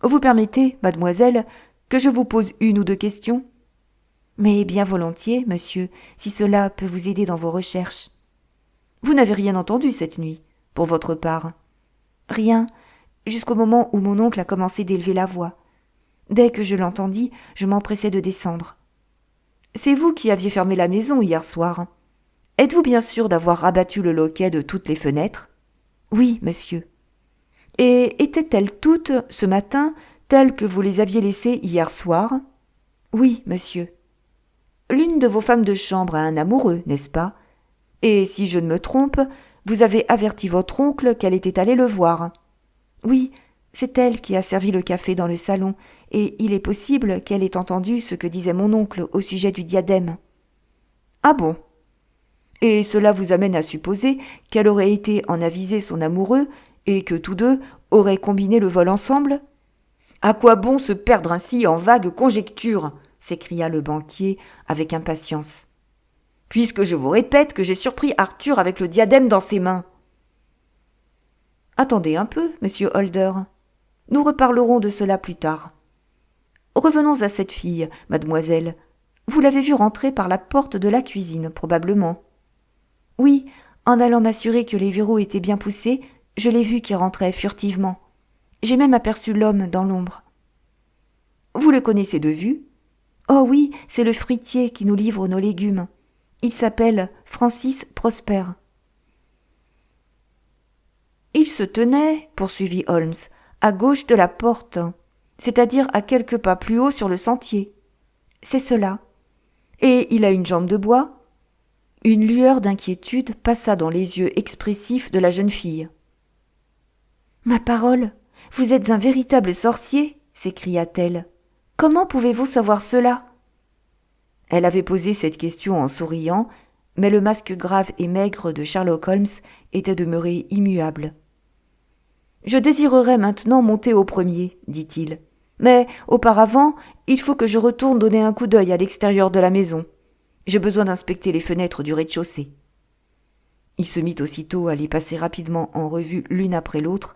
Speaker 1: Vous permettez, mademoiselle, que je vous pose une ou deux questions ? » « Mais bien volontiers, monsieur, si cela peut vous aider dans vos recherches. »« Vous n'avez rien entendu cette nuit, pour votre part ? » ?»« Rien, jusqu'au moment où mon oncle a commencé d'élever la voix. Dès que je l'entendis, je m'empressai de descendre. »« C'est vous qui aviez fermé la maison hier soir. Êtes-vous bien sûr d'avoir abattu le loquet de toutes les fenêtres ? » ?»« Oui, monsieur. »« Et étaient-elles toutes, ce matin, telles que vous les aviez laissées hier soir ? » ?»« Oui, monsieur. » « L'une de vos femmes de chambre a un amoureux, n'est-ce pas ? Et si je ne me trompe, vous avez averti votre oncle qu'elle était allée le voir. » »« Oui, c'est elle qui a servi le café dans le salon, et il est possible qu'elle ait entendu ce que disait mon oncle au sujet du diadème. »« Ah bon ? Et cela vous amène à supposer qu'elle aurait été en aviser son amoureux et que tous deux auraient combiné le vol ensemble ? » ?»« À quoi bon se perdre ainsi en vagues conjectures ? » s'écria le banquier avec impatience. « Puisque je vous répète que j'ai surpris Arthur avec le diadème dans ses mains. »« Attendez un peu, monsieur Holder. Nous reparlerons de cela plus tard. Revenons à cette fille, mademoiselle. Vous l'avez vue rentrer par la porte de la cuisine, probablement. »« Oui, en allant m'assurer que les verrous étaient bien poussés, je l'ai vue qui rentrait furtivement. J'ai même aperçu l'homme dans l'ombre. »« Vous le connaissez de vue ? » ?»« Oh oui, c'est le fruitier qui nous livre nos légumes. Il s'appelle Francis Prosper. »« Il se tenait, poursuivit Holmes, à gauche de la porte, c'est-à-dire à quelques pas plus haut sur le sentier. »« C'est cela. »« Et il a une jambe de bois ?» Une lueur d'inquiétude passa dans les yeux expressifs de la jeune fille. « Ma parole, vous êtes un véritable sorcier !» s'écria-t-elle. « Comment pouvez-vous savoir cela ?» Elle avait posé cette question en souriant, mais le masque grave et maigre de Sherlock Holmes était demeuré immuable. « Je désirerais maintenant monter au premier, dit-il. Mais auparavant, il faut que je retourne donner un coup d'œil à l'extérieur de la maison. J'ai besoin d'inspecter les fenêtres du rez-de-chaussée. » Il se mit aussitôt à les passer rapidement en revue l'une après l'autre,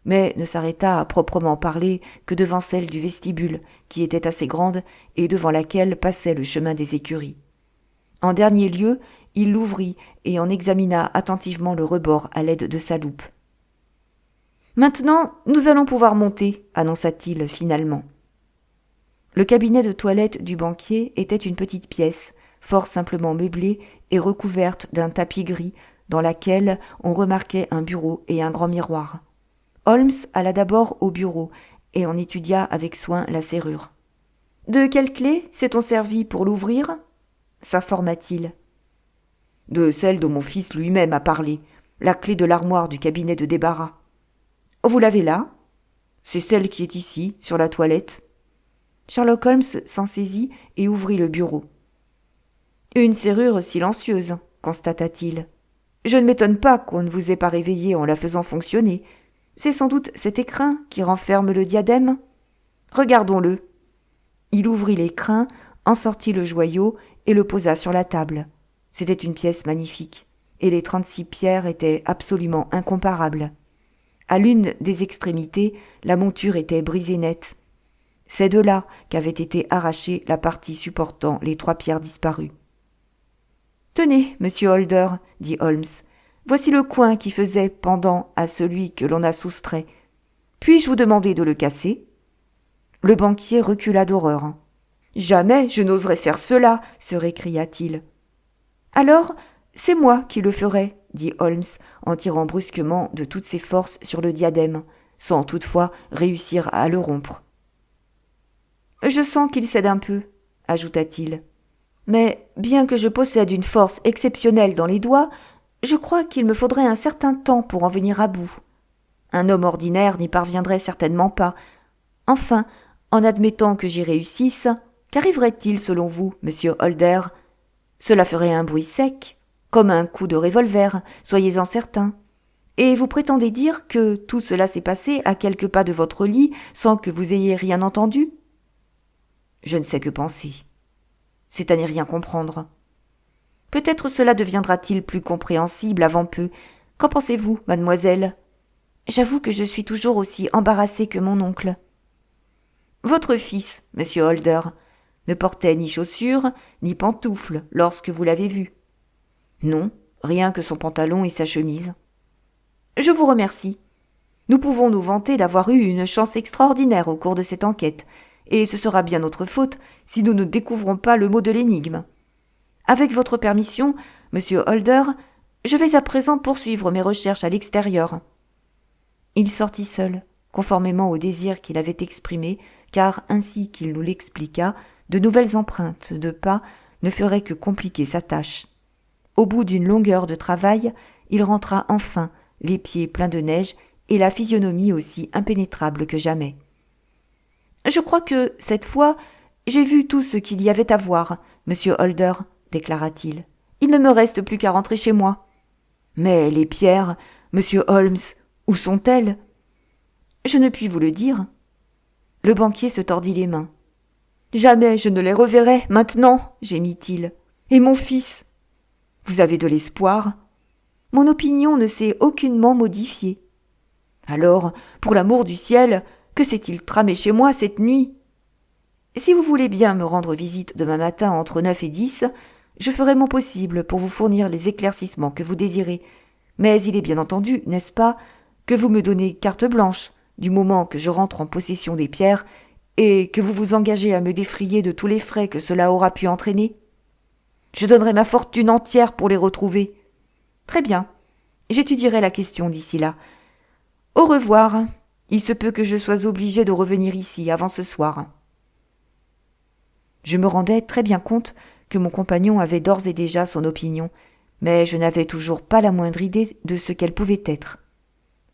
Speaker 1: mais ne s'arrêta à proprement parler que devant celle du vestibule, qui était assez grande et devant laquelle passait le chemin des écuries. En dernier lieu, il l'ouvrit et en examina attentivement le rebord à l'aide de sa loupe. « Maintenant, nous allons pouvoir monter, » annonça-t-il finalement. Le cabinet de toilette du banquier était une petite pièce, fort simplement meublée et recouverte d'un tapis gris, dans laquelle on remarquait un bureau et un grand miroir. Holmes alla d'abord au bureau et en étudia avec soin la serrure. « De quelle clé s'est-on servi pour l'ouvrir ?» s'informa-t-il. « De celle dont mon fils lui-même a parlé, la clé de l'armoire du cabinet de débarras. »« Vous l'avez là ? C'est celle qui est ici, sur la toilette. » Sherlock Holmes s'en saisit et ouvrit le bureau. « Une serrure silencieuse, constata-t-il. Je ne m'étonne pas qu'on ne vous ait pas réveillé en la faisant fonctionner. C'est sans doute cet écrin qui renferme le diadème. Regardons-le. » Il ouvrit l'écrin, en sortit le joyau et le posa sur la table. C'était une pièce magnifique, et les 36 pierres étaient absolument incomparables. À l'une des extrémités, la monture était brisée nette. C'est de là qu'avait été arrachée la partie supportant les 3 pierres disparues. « Tenez, monsieur Holder, dit Holmes, voici le coin qui faisait pendant à celui que l'on a soustrait. Puis-je vous demander de le casser ?» Le banquier recula d'horreur. « Jamais je n'oserais faire cela !» se récria-t-il. « Alors, c'est moi qui le ferai, » dit Holmes en tirant brusquement de toutes ses forces sur le diadème, sans toutefois réussir à le rompre. « Je sens qu'il cède un peu, » ajouta-t-il. « Mais bien que je possède une force exceptionnelle dans les doigts, je crois qu'il me faudrait un certain temps pour en venir à bout. Un homme ordinaire n'y parviendrait certainement pas. Enfin, en admettant que j'y réussisse, qu'arriverait-il selon vous, monsieur Holder ? Cela ferait un bruit sec, comme un coup de revolver, soyez-en certain. Et vous prétendez dire que tout cela s'est passé à quelques pas de votre lit sans que vous ayez rien entendu ? Je ne sais que penser. C'est à n'y rien comprendre. Peut-être cela deviendra-t-il plus compréhensible avant peu. Qu'en pensez-vous, mademoiselle ? J'avoue que je suis toujours aussi embarrassée que mon oncle. Votre fils, monsieur Holder, ne portait ni chaussures ni pantoufles lorsque vous l'avez vu. Non, rien que son pantalon et sa chemise. Je vous remercie. Nous pouvons nous vanter d'avoir eu une chance extraordinaire au cours de cette enquête, et ce sera bien notre faute si nous ne découvrons pas le mot de l'énigme. Avec votre permission, monsieur Holder, je vais à présent poursuivre mes recherches à l'extérieur. Il sortit seul, conformément au désir qu'il avait exprimé, car ainsi qu'il nous l'expliqua, de nouvelles empreintes de pas ne feraient que compliquer sa tâche. Au bout d'une longue heure de travail, il rentra enfin, les pieds pleins de neige et la physionomie aussi impénétrable que jamais. « Je crois que, cette fois, j'ai vu tout ce qu'il y avait à voir, monsieur Holder, » déclara-t-il. « Il ne me reste plus qu'à rentrer chez moi. »« Mais les pierres, monsieur Holmes, où sont-elles ?»« Je ne puis vous le dire. » Le banquier se tordit les mains. « Jamais je ne les reverrai, maintenant, » gémit-il. « Et mon fils ?»« Vous avez de l'espoir ?»« Mon opinion ne s'est aucunement modifiée. »« Alors, pour l'amour du ciel, que s'est-il tramé chez moi cette nuit ? Si vous voulez bien me rendre visite demain matin entre 9 et 10, je ferai mon possible pour vous fournir les éclaircissements que vous désirez. Mais il est bien entendu, n'est-ce pas, que vous me donnez carte blanche, du moment que je rentre en possession des pierres, et que vous vous engagez à me défrayer de tous les frais que cela aura pu entraîner. Je donnerai ma fortune entière pour les retrouver. Très bien, j'étudierai la question d'ici là. Au revoir. Il se peut que je sois obligé de revenir ici avant ce soir. Je me rendais très bien compte que mon compagnon avait d'ores et déjà son opinion, mais je n'avais toujours pas la moindre idée de ce qu'elle pouvait être.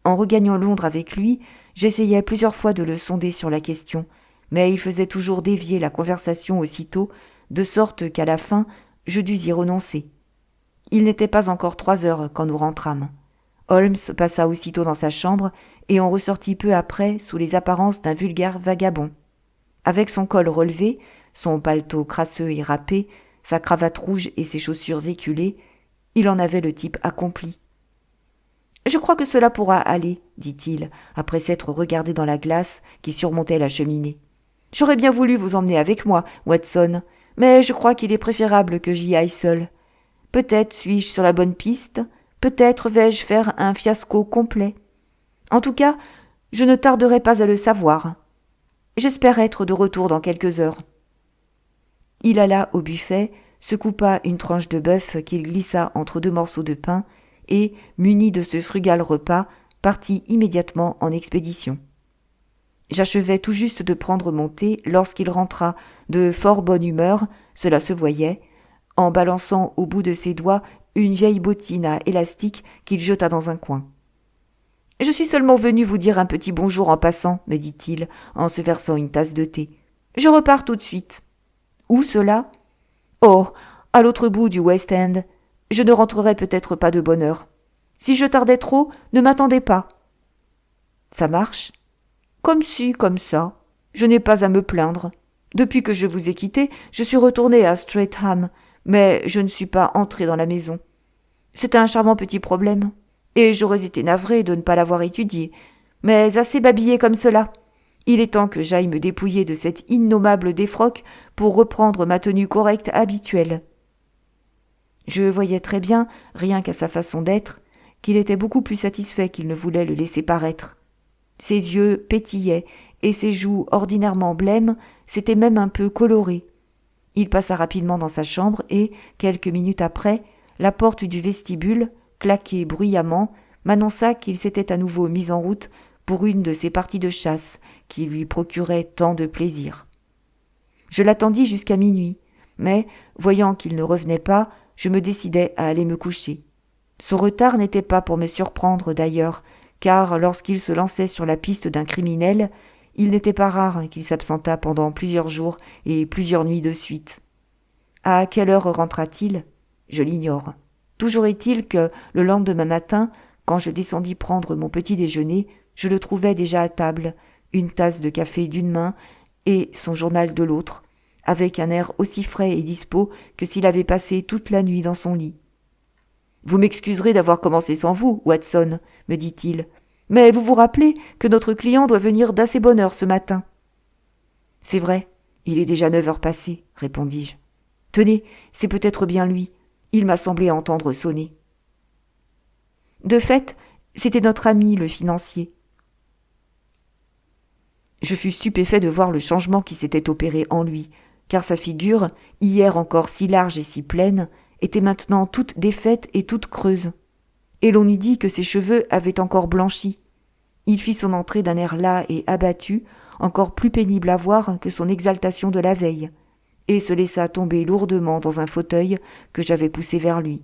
Speaker 1: En regagnant Londres avec lui, j'essayais plusieurs fois de le sonder sur la question, mais il faisait toujours dévier la conversation aussitôt, de sorte qu'à la fin, je dus y renoncer. Il n'était pas encore 3 heures quand nous rentrâmes. Holmes passa aussitôt dans sa chambre et en ressortit peu après sous les apparences d'un vulgaire vagabond. Avec son col relevé, son paletot crasseux et râpé, sa cravate rouge et ses chaussures éculées, il en avait le type accompli. « Je crois que cela pourra aller, » dit-il, après s'être regardé dans la glace qui surmontait la cheminée. « J'aurais bien voulu vous emmener avec moi, Watson, mais je crois qu'il est préférable que j'y aille seul. Peut-être suis-je sur la bonne piste, peut-être vais-je faire un fiasco complet. En tout cas, je ne tarderai pas à le savoir. J'espère être de retour dans quelques heures. » Il alla au buffet, se coupa une tranche de bœuf qu'il glissa entre 2 morceaux de pain et, muni de ce frugal repas, partit immédiatement en expédition. J'achevais tout juste de prendre mon thé lorsqu'il rentra, de fort bonne humeur, cela se voyait, en balançant au bout de ses doigts une vieille bottine à élastique qu'il jeta dans un coin. « Je suis seulement venu vous dire un petit bonjour en passant, » me dit-il, en se versant une tasse de thé.
Speaker 2: Je repars tout de suite. Où cela? Oh, à l'autre bout du West End. Je ne rentrerai peut-être pas de bonne heure. Si je tardais trop, ne m'attendez pas. Ça marche? Comme ci, comme ça. Je n'ai pas à me plaindre. Depuis que je vous ai quitté, je suis retourné à Streatham, mais je ne suis pas entré dans la maison. C'est un charmant petit problème, et j'aurais été navré de ne pas l'avoir étudié, mais assez babillé comme cela. Il est temps que j'aille me dépouiller de cet innommable défroque pour reprendre ma tenue correcte habituelle. Je voyais très bien, rien qu'à sa façon d'être, qu'il était beaucoup plus satisfait qu'il ne voulait le laisser paraître. Ses yeux pétillaient, et ses joues ordinairement blêmes s'étaient même un peu colorées. Il passa rapidement dans sa chambre et, quelques minutes après, la porte du vestibule, claquée bruyamment, m'annonça qu'il s'était à nouveau mis en route pour une de ces parties de chasse qui lui procuraient tant de plaisir. Je l'attendis jusqu'à minuit, mais, voyant qu'il ne revenait pas, je me décidai à aller me coucher. Son retard n'était pas pour me surprendre d'ailleurs, car lorsqu'il se lançait sur la piste d'un criminel, il n'était pas rare qu'il s'absentât pendant plusieurs jours et plusieurs nuits de suite. À quelle heure rentra-t-il? Je l'ignore. Toujours est-il que, le lendemain matin, quand je descendis prendre mon petit déjeuner, je le trouvais déjà à table, une tasse de café d'une main et son journal de l'autre, avec un air aussi frais et dispos que s'il avait passé toute la nuit dans son lit. « Vous m'excuserez d'avoir commencé sans vous, Watson, » me dit-il, « mais vous vous rappelez que notre client doit venir d'assez bonne heure ce matin. »« C'est vrai, il est déjà 9 heures passées, » répondis-je. « Tenez, c'est peut-être bien lui. Il m'a semblé entendre sonner. » De fait, c'était notre ami le financier. Je fus stupéfait de voir le changement qui s'était opéré en lui, car sa figure, hier encore si large et si pleine, était maintenant toute défaite et toute creuse. Et l'on eût dit que ses cheveux avaient encore blanchi. Il fit son entrée d'un air las et abattu, encore plus pénible à voir que son exaltation de la veille, et se laissa tomber lourdement dans un fauteuil que j'avais poussé vers lui.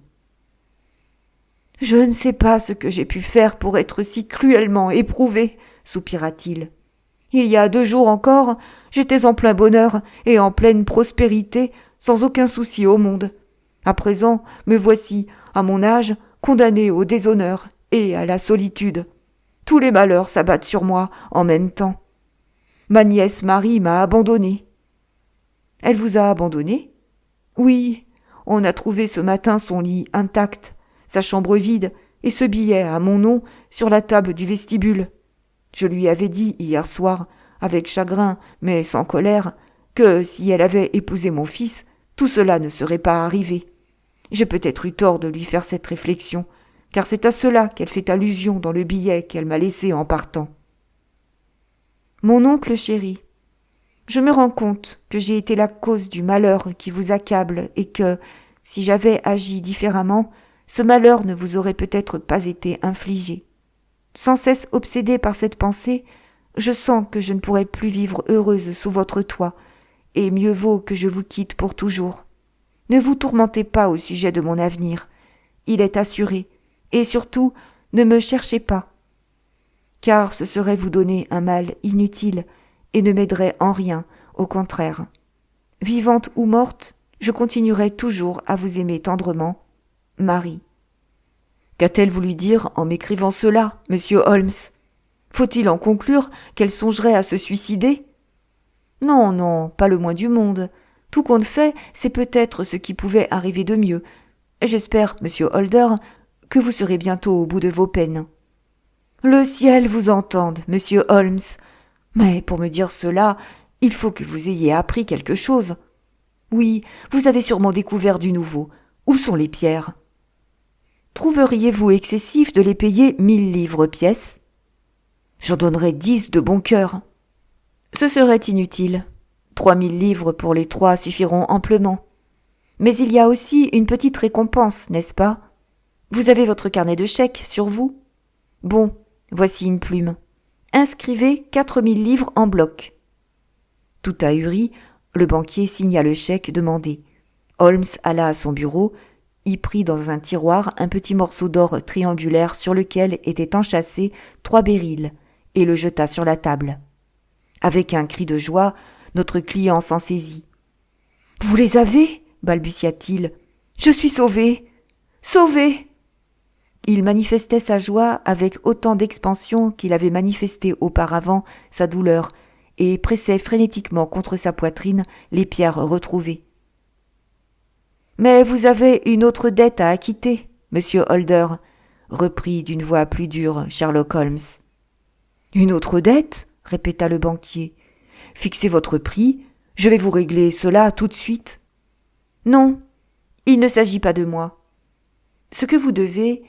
Speaker 2: « Je ne sais pas ce que j'ai pu faire pour être si cruellement éprouvé, » soupira-t-il. « Il y a 2 jours encore, j'étais en plein bonheur et en pleine prospérité, sans aucun souci au monde. À présent, me voici, à mon âge, condamné au déshonneur et à la solitude. Tous les malheurs s'abattent sur moi en même temps. Ma nièce Marie m'a abandonné. »« Elle vous a abandonné ? » ?»« Oui, on a trouvé ce matin son lit intact, sa chambre vide et ce billet à mon nom sur la table du vestibule. Je lui avais dit hier soir, avec chagrin mais sans colère, que si elle avait épousé mon fils, tout cela ne serait pas arrivé. J'ai peut-être eu tort de lui faire cette réflexion, car c'est à cela qu'elle fait allusion dans le billet qu'elle m'a laissé en partant. Mon oncle chéri, je me rends compte que j'ai été la cause du malheur qui vous accable et que, si j'avais agi différemment, ce malheur ne vous aurait peut-être pas été infligé. Sans cesse obsédée par cette pensée, je sens que je ne pourrai plus vivre heureuse sous votre toit, et mieux vaut que je vous quitte pour toujours. Ne vous tourmentez pas au sujet de mon avenir. Il est assuré, et surtout, ne me cherchez pas, car ce serait vous donner un mal inutile et ne m'aiderait en rien, au contraire. Vivante ou morte, je continuerai toujours à vous aimer tendrement. Marie. Qu'a-t-elle voulu dire en m'écrivant cela, monsieur Holmes? Faut-il en conclure qu'elle songerait à se suicider? Non, non, pas le moins du monde. Tout compte fait, c'est peut-être ce qui pouvait arriver de mieux. J'espère, monsieur Holder, que vous serez bientôt au bout de vos peines. Le ciel vous entende, monsieur Holmes. Mais pour me dire cela, il faut que vous ayez appris quelque chose. Oui, vous avez sûrement découvert du nouveau. Où sont les pierres? Trouveriez-vous excessif de les payer 1000 livres pièce? J'en donnerais 10 de bon cœur. Ce serait inutile. 3000 livres pour les 3 suffiront amplement. Mais il y a aussi une petite récompense, n'est-ce pas? Vous avez votre carnet de chèques sur vous? Bon, voici une plume. Inscrivez 4000 livres en bloc. Tout ahuri, le banquier signa le chèque demandé. Holmes alla à son bureau, y prit dans un tiroir un petit morceau d'or triangulaire sur lequel étaient enchâssés 3 béryls, et le jeta sur la table. Avec un cri de joie, notre client s'en saisit. « Vous les avez » balbutia-t-il. « Je suis sauvé ! Sauvé !» Il manifestait sa joie avec autant d'expansion qu'il avait manifesté auparavant sa douleur et pressait frénétiquement contre sa poitrine les pierres retrouvées. « Mais vous avez une autre dette à acquitter, monsieur Holder, » reprit d'une voix plus dure Sherlock Holmes. « Une autre dette ?» répéta le banquier. « Fixez votre prix, je vais vous régler cela tout de suite. »« Non, il ne s'agit pas de moi. Ce que vous devez,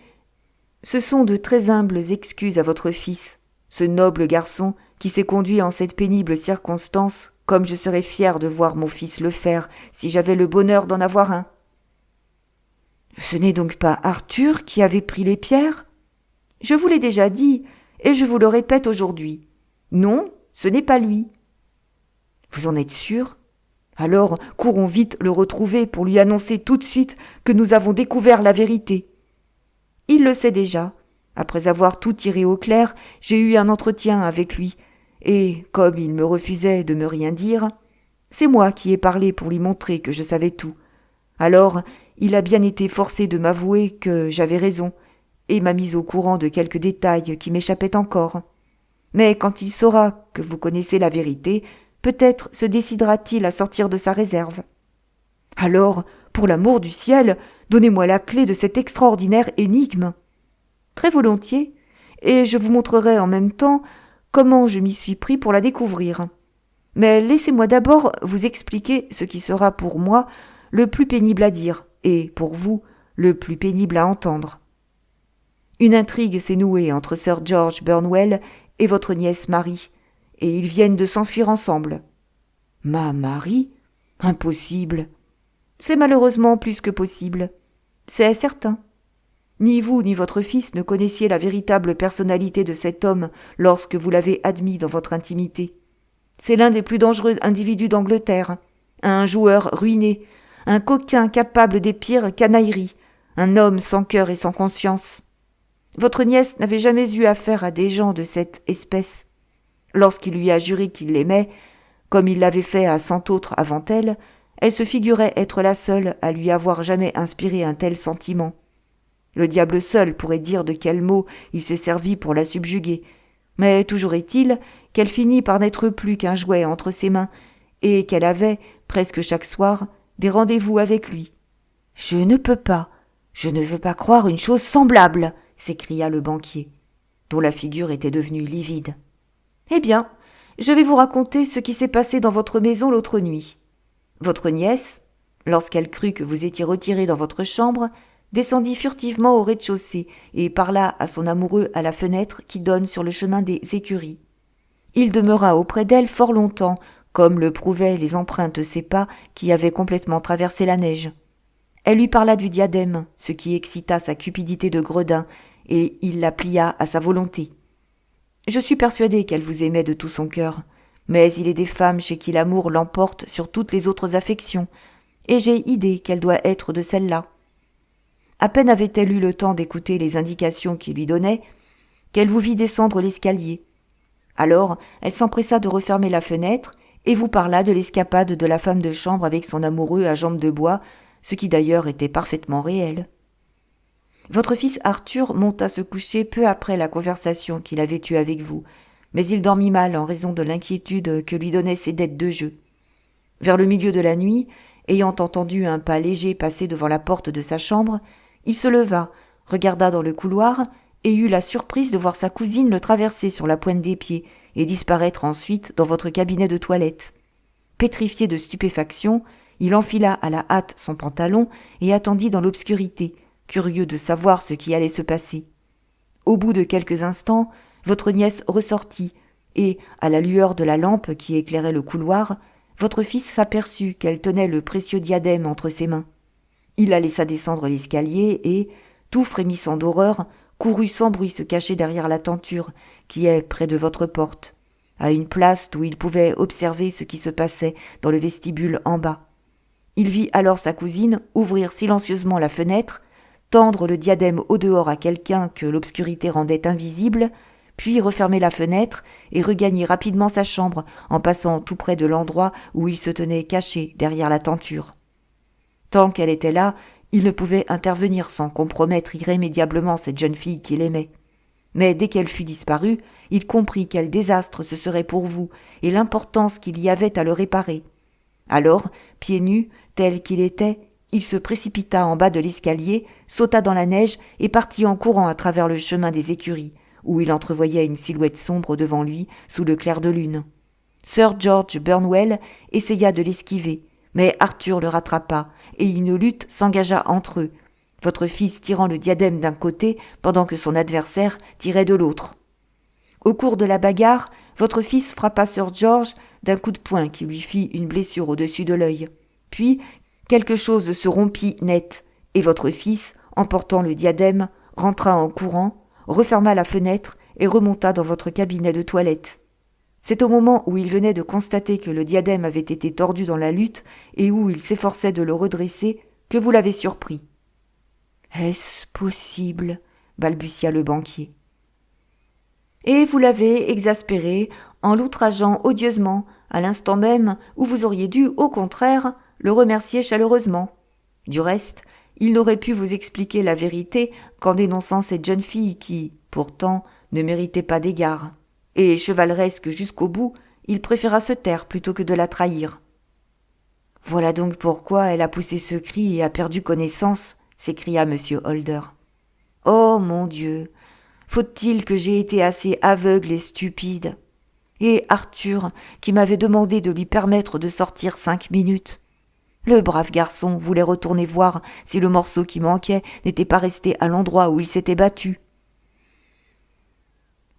Speaker 2: ce sont de très humbles excuses à votre fils, ce noble garçon qui s'est conduit en cette pénible circonstance comme je serais fier de voir mon fils le faire si j'avais le bonheur d'en avoir un. » « Ce n'est donc pas Arthur qui avait pris les pierres ? Je vous l'ai déjà dit, et je vous le répète aujourd'hui. Non, ce n'est pas lui. »« Vous en êtes sûr ? Alors courons vite le retrouver pour lui annoncer tout de suite que nous avons découvert la vérité. » Il le sait déjà. Après avoir tout tiré au clair, j'ai eu un entretien avec lui, et, comme il me refusait de me rien dire, c'est moi qui ai parlé pour lui montrer que je savais tout. Alors, il a bien été forcé de m'avouer que j'avais raison, et m'a mis au courant de quelques détails qui m'échappaient encore. Mais quand il saura que vous connaissez la vérité, peut-être se décidera-t-il à sortir de sa réserve. Alors, pour l'amour du ciel, donnez-moi la clé de cette extraordinaire énigme. Très volontiers, et je vous montrerai en même temps comment je m'y suis pris pour la découvrir. Mais laissez-moi d'abord vous expliquer ce qui sera pour moi le plus pénible à dire, et, pour vous, le plus pénible à entendre. Une intrigue s'est nouée entre Sir George Burnwell et votre nièce Marie, et ils viennent de s'enfuir ensemble. « Ma Marie ? Impossible !»« C'est malheureusement plus que possible. C'est certain. Ni vous ni votre fils ne connaissiez la véritable personnalité de cet homme lorsque vous l'avez admis dans votre intimité. C'est l'un des plus dangereux individus d'Angleterre, un joueur ruiné, un coquin capable des pires canailleries, un homme sans cœur et sans conscience. Votre nièce n'avait jamais eu affaire à des gens de cette espèce. Lorsqu'il lui a juré qu'il l'aimait, comme il l'avait fait à 100 autres avant elle, elle se figurait être la seule à lui avoir jamais inspiré un tel sentiment. Le diable seul pourrait dire de quels mots il s'est servi pour la subjuguer, mais toujours est-il qu'elle finit par n'être plus qu'un jouet entre ses mains, et qu'elle avait, presque chaque soir, des rendez-vous avec lui. « Je ne veux pas croire une chose semblable !» s'écria le banquier, dont la figure était devenue livide. « Eh bien, je vais vous raconter ce qui s'est passé dans votre maison l'autre nuit. Votre nièce, lorsqu'elle crut que vous étiez retiré dans votre chambre, descendit furtivement au rez-de-chaussée et parla à son amoureux à la fenêtre qui donne sur le chemin des écuries. Il demeura auprès d'elle fort longtemps, comme le prouvaient les empreintes de ses pas qui avaient complètement traversé la neige. Elle lui parla du diadème, ce qui excita sa cupidité de gredin, et il la plia à sa volonté. Je suis persuadé qu'elle vous aimait de tout son cœur, mais il est des femmes chez qui l'amour l'emporte sur toutes les autres affections, et j'ai idée qu'elle doit être de celle-là. À peine avait-elle eu le temps d'écouter les indications qu'il lui donnait, qu'elle vous vit descendre l'escalier. Alors, elle s'empressa de refermer la fenêtre, et vous parla de l'escapade de la femme de chambre avec son amoureux à jambes de bois, ce qui d'ailleurs était parfaitement réel. Votre fils Arthur monta se coucher peu après la conversation qu'il avait eue avec vous, mais il dormit mal en raison de l'inquiétude que lui donnaient ses dettes de jeu. Vers le milieu de la nuit, ayant entendu un pas léger passer devant la porte de sa chambre, il se leva, regarda dans le couloir et eut la surprise de voir sa cousine le traverser sur la pointe des pieds et disparaître ensuite dans votre cabinet de toilette. Pétrifié de stupéfaction, il enfila à la hâte son pantalon et attendit dans l'obscurité, curieux de savoir ce qui allait se passer. Au bout de quelques instants, votre nièce ressortit et, à la lueur de la lampe qui éclairait le couloir, votre fils s'aperçut qu'elle tenait le précieux diadème entre ses mains. Il la laissa descendre l'escalier et, tout frémissant d'horreur, courut sans bruit se cacher derrière la tenture qui est près de votre porte, à une place d'où il pouvait observer ce qui se passait dans le vestibule en bas. Il vit alors sa cousine ouvrir silencieusement la fenêtre, tendre le diadème au dehors à quelqu'un que l'obscurité rendait invisible, puis refermer la fenêtre et regagner rapidement sa chambre en passant tout près de l'endroit où il se tenait caché derrière la tenture. Tant qu'elle était là, il ne pouvait intervenir sans compromettre irrémédiablement cette jeune fille qu'il aimait. Mais dès qu'elle fut disparue, il comprit quel désastre ce serait pour vous et l'importance qu'il y avait à le réparer. Alors, pieds nus, tel qu'il était, il se précipita en bas de l'escalier, sauta dans la neige et partit en courant à travers le chemin des écuries, où il entrevoyait une silhouette sombre devant lui sous le clair de lune. Sir George Burnwell essaya de l'esquiver, mais Arthur le rattrapa et une lutte s'engagea entre eux, votre fils tirant le diadème d'un côté pendant que son adversaire tirait de l'autre. Au cours de la bagarre, votre fils frappa Sir George d'un coup de poing qui lui fit une blessure au-dessus de l'œil. Puis, quelque chose se rompit net, et votre fils, emportant le diadème, rentra en courant, referma la fenêtre et remonta dans votre cabinet de toilette. C'est au moment où il venait de constater que le diadème avait été tordu dans la lutte et où il s'efforçait de le redresser que vous l'avez surpris. « Est-ce possible ?» balbutia le banquier. « Et vous l'avez exaspéré en l'outrageant odieusement, à l'instant même où vous auriez dû, au contraire, le remercier chaleureusement. Du reste, il n'aurait pu vous expliquer la vérité qu'en dénonçant cette jeune fille qui, pourtant, ne méritait pas d'égard. Et chevaleresque jusqu'au bout, il préféra se taire plutôt que de la trahir. « Voilà donc pourquoi elle a poussé ce cri et a perdu connaissance » s'écria M. Holder. « Oh mon Dieu, faut-il que j'aie été assez aveugle et stupide ? Et Arthur, qui m'avait demandé de lui permettre de sortir 5 minutes. Le brave garçon voulait retourner voir si le morceau qui manquait n'était pas resté à l'endroit où il s'était battu.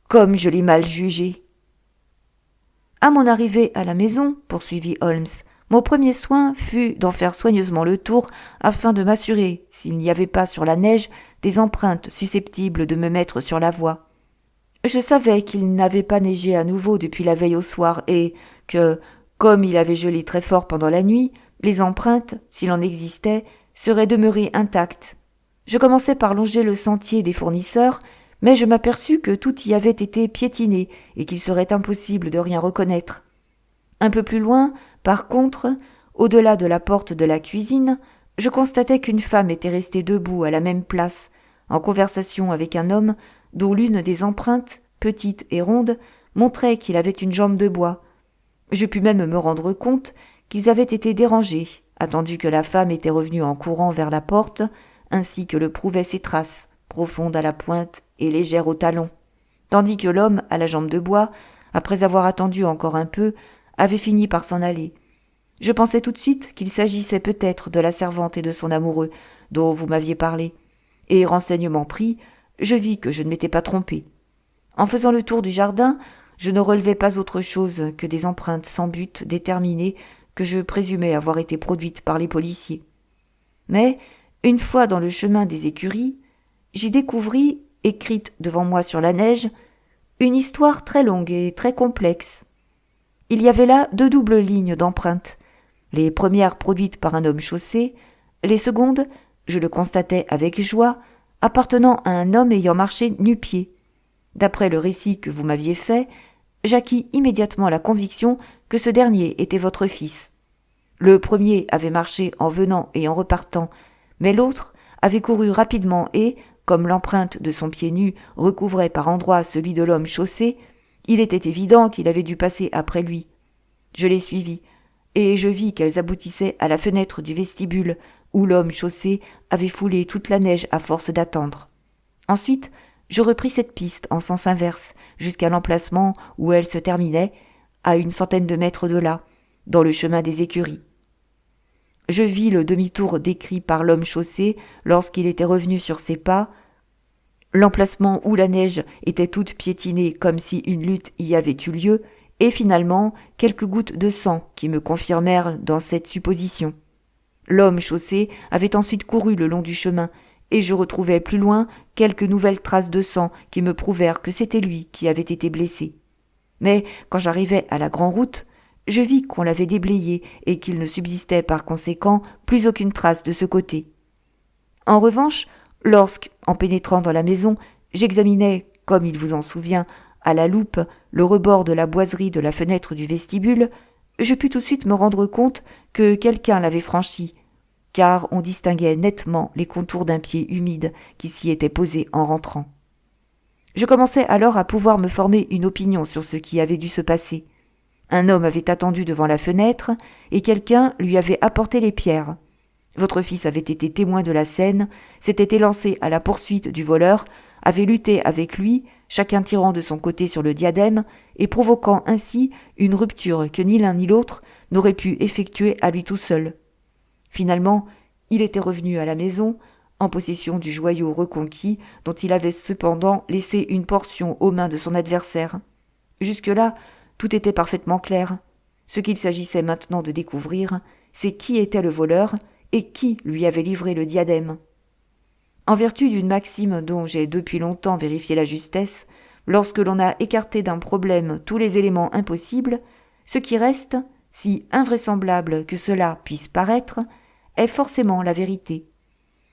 Speaker 2: Comme je l'ai mal jugé. » À mon arrivée à la maison, poursuivit Holmes, mon premier soin fut d'en faire soigneusement le tour afin de m'assurer s'il n'y avait pas sur la neige des empreintes susceptibles de me mettre sur la voie. Je savais qu'il n'avait pas neigé à nouveau depuis la veille au soir et que, comme il avait gelé très fort pendant la nuit, les empreintes, s'il en existait, seraient demeurées intactes. Je commençai par longer le sentier des fournisseurs, mais je m'aperçus que tout y avait été piétiné et qu'il serait impossible de rien reconnaître. Un peu plus loin, par contre, au-delà de la porte de la cuisine, je constatai qu'une femme était restée debout à la même place, en conversation avec un homme dont l'une des empreintes, petite et ronde, montrait qu'il avait une jambe de bois. Je pus même me rendre compte qu'ils avaient été dérangés, attendu que la femme était revenue en courant vers la porte, ainsi que le prouvaient ses traces, profondes à la pointe et légères au talon, tandis que l'homme à la jambe de bois, après avoir attendu encore un peu, avait fini par s'en aller. Je pensai tout de suite qu'il s'agissait peut-être de la servante et de son amoureux dont vous m'aviez parlé, et renseignement pris, je vis que je ne m'étais pas trompé. En faisant le tour du jardin, je ne relevai pas autre chose que des empreintes sans but déterminées que je présumais avoir été produites par les policiers. Mais, une fois dans le chemin des écuries, j'y découvris, écrite devant moi sur la neige, une histoire très longue et très complexe. Il y avait là 2 doubles lignes d'empreintes, les premières produites par un homme chaussé, les secondes, je le constatais avec joie, appartenant à un homme ayant marché nu-pieds. D'après le récit que vous m'aviez fait, j'acquis immédiatement la conviction que ce dernier était votre fils. Le premier avait marché en venant et en repartant, mais l'autre avait couru rapidement et, comme l'empreinte de son pied nu recouvrait par endroits celui de l'homme chaussé, il était évident qu'il avait dû passer après lui. Je les suivis, et je vis qu'elles aboutissaient à la fenêtre du vestibule, où l'homme chaussé avait foulé toute la neige à force d'attendre. Ensuite, je repris cette piste en sens inverse, jusqu'à l'emplacement où elle se terminait, à 100 de mètres de là, dans le chemin des écuries. Je vis le demi-tour décrit par l'homme chaussé lorsqu'il était revenu sur ses pas, l'emplacement où la neige était toute piétinée comme si une lutte y avait eu lieu, et finalement quelques gouttes de sang qui me confirmèrent dans cette supposition. L'homme chaussé avait ensuite couru le long du chemin, et je retrouvai plus loin quelques nouvelles traces de sang qui me prouvèrent que c'était lui qui avait été blessé. Mais quand j'arrivai à la grand-route, je vis qu'on l'avait déblayé et qu'il ne subsistait par conséquent plus aucune trace de ce côté. En revanche, lorsque, en pénétrant dans la maison, j'examinais, comme il vous en souvient, à la loupe le rebord de la boiserie de la fenêtre du vestibule, je pus tout de suite me rendre compte que quelqu'un l'avait franchi, car on distinguait nettement les contours d'un pied humide qui s'y était posé en rentrant. Je commençais alors à pouvoir me former une opinion sur ce qui avait dû se passer. Un homme avait attendu devant la fenêtre et quelqu'un lui avait apporté les pierres. Votre fils avait été témoin de la scène, s'était élancé à la poursuite du voleur, avait lutté avec lui, chacun tirant de son côté sur le diadème et provoquant ainsi une rupture que ni l'un ni l'autre n'aurait pu effectuer à lui tout seul. Finalement, il était revenu à la maison, en possession du joyau reconquis dont il avait cependant laissé une portion aux mains de son adversaire. Jusque-là, tout était parfaitement clair. Ce qu'il s'agissait maintenant de découvrir, c'est qui était le voleur et qui lui avait livré le diadème. En vertu d'une maxime dont j'ai depuis longtemps vérifié la justesse, lorsque l'on a écarté d'un problème tous les éléments impossibles, ce qui reste, si invraisemblable que cela puisse paraître, est forcément la vérité.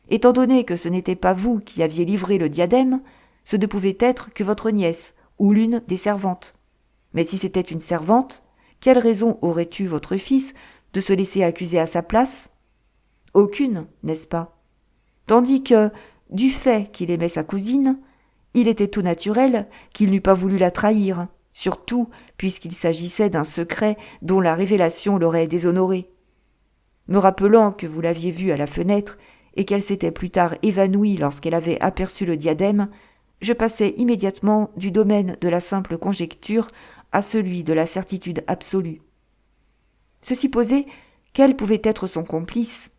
Speaker 2: Étant donné que ce n'était pas vous qui aviez livré le diadème, ce ne pouvait être que votre nièce ou l'une des servantes. Mais si c'était une servante, quelle raison aurait eu votre fils de se laisser accuser à sa place ? Aucune, n'est-ce pas ? Tandis que, du fait qu'il aimait sa cousine, il était tout naturel qu'il n'eût pas voulu la trahir, surtout puisqu'il s'agissait d'un secret dont la révélation l'aurait déshonoré. Me rappelant que vous l'aviez vue à la fenêtre et qu'elle s'était plus tard évanouie lorsqu'elle avait aperçu le diadème, je passai immédiatement du domaine de la simple conjecture à celui de la certitude absolue. Ceci posé, quel pouvait être son complice ?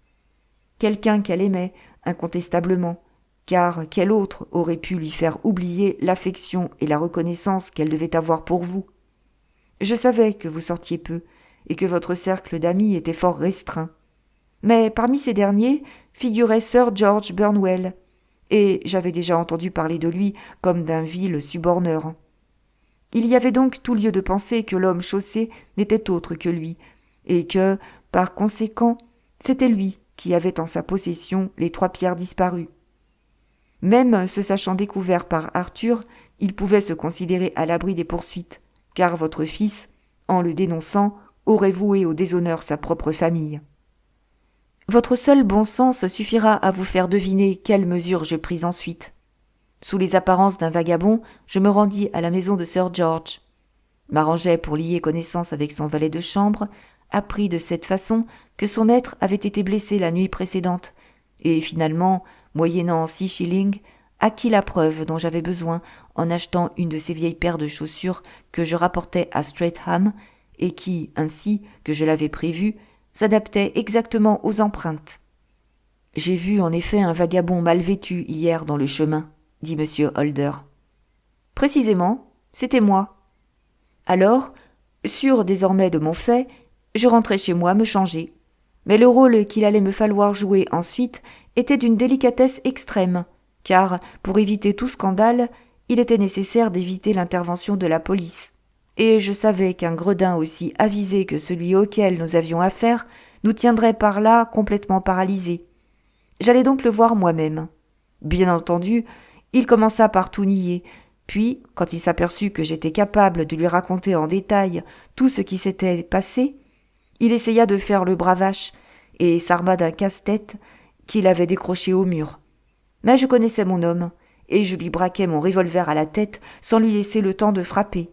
Speaker 2: Quelqu'un qu'elle aimait, incontestablement, car quel autre aurait pu lui faire oublier l'affection et la reconnaissance qu'elle devait avoir pour vous ? Je savais que vous sortiez peu, et que votre cercle d'amis était fort restreint. Mais parmi ces derniers figurait Sir George Burnwell, et j'avais déjà entendu parler de lui comme d'un vil suborneur. Il y avait donc tout lieu de penser que l'homme chaussé n'était autre que lui, et que, par conséquent, c'était lui qui avait en sa possession les 3 pierres disparues. Même se sachant découvert par Arthur, il pouvait se considérer à l'abri des poursuites, car votre fils, en le dénonçant, aurait voué au déshonneur sa propre famille. Votre seul bon sens suffira à vous faire deviner quelles mesures je pris ensuite. Sous les apparences d'un vagabond, je me rendis à la maison de Sir George. M'arrangeai pour lier connaissance avec son valet de chambre, appris de cette façon que son maître avait été blessé la nuit précédente, et finalement, moyennant 6 shillings, acquis la preuve dont j'avais besoin en achetant une de ces vieilles paires de chaussures que je rapportais à Streatham et qui, ainsi que je l'avais prévu, s'adaptait exactement aux empreintes. « J'ai vu en effet un vagabond mal vêtu hier dans le chemin, » dit M. Holder. « Précisément, c'était moi. » Alors, sûr désormais de mon fait, je rentrai chez moi me changer. Mais le rôle qu'il allait me falloir jouer ensuite était d'une délicatesse extrême, car, pour éviter tout scandale, il était nécessaire d'éviter l'intervention de la police. Et je savais qu'un gredin aussi avisé que celui auquel nous avions affaire nous tiendrait par là complètement paralysés. J'allais donc le voir moi-même. Bien entendu, il commença par tout nier, puis, quand il s'aperçut que j'étais capable de lui raconter en détail tout ce qui s'était passé, il essaya de faire le bravache et s'arma d'un casse-tête qu'il avait décroché au mur. Mais je connaissais mon homme, et je lui braquai mon revolver à la tête sans lui laisser le temps de frapper.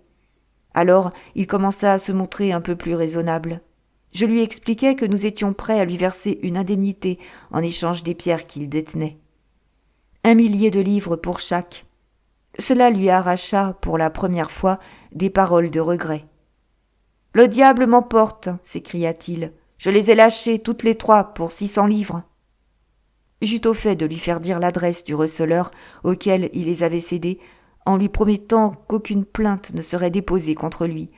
Speaker 2: Alors il commença à se montrer un peu plus raisonnable. Je lui expliquai que nous étions prêts à lui verser une indemnité en échange des pierres qu'il détenait. 1 millier de livres pour chaque. Cela lui arracha, pour la première fois, des paroles de regret. « Le diable m'emporte » s'écria-t-il. « Je les ai lâchées toutes les 3 pour 600 livres. » J'eus au fait de lui faire dire l'adresse du receleur auquel il les avait cédées, en lui promettant qu'aucune plainte ne serait déposée contre lui.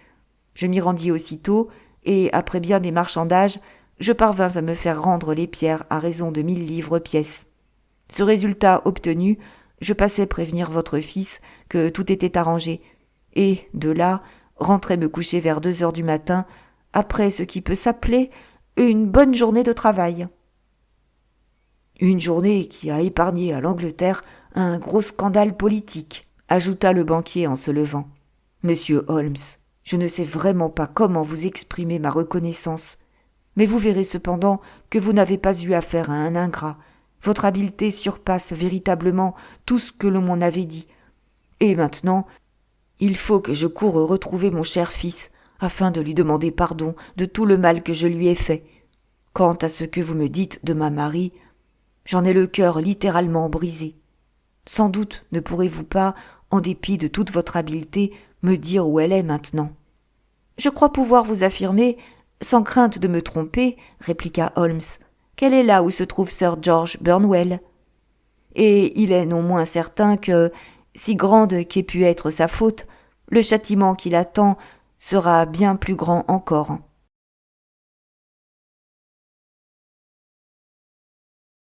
Speaker 2: Je m'y rendis aussitôt, et, après bien des marchandages, je parvins à me faire rendre les pierres à raison de 1000 livres pièce. Ce résultat obtenu, je passai prévenir votre fils que tout était arrangé, et, de là, rentrai me coucher vers 2 heures du matin, après ce qui peut s'appeler une bonne journée de travail. Une journée qui a épargné à l'Angleterre un gros scandale politique, ajouta le banquier en se levant. Monsieur Holmes, je ne sais vraiment pas comment vous exprimer ma reconnaissance, mais vous verrez cependant que vous n'avez pas eu affaire à un ingrat. Votre habileté surpasse véritablement tout ce que l'on m'en avait dit. Et maintenant, il faut que je coure retrouver mon cher fils, afin de lui demander pardon de tout le mal que je lui ai fait. Quant à ce que vous me dites de ma Marie, j'en ai le cœur littéralement brisé. Sans doute ne pourrez-vous pas, en dépit de toute votre habileté, me dire où elle est maintenant. Je crois pouvoir vous affirmer, sans crainte de me tromper, répliqua Holmes, qu'elle est là où se trouve Sir George Burnwell. Et il est non moins certain que, si grande qu'ait pu être sa faute, le châtiment qui l'attend sera bien plus grand encore.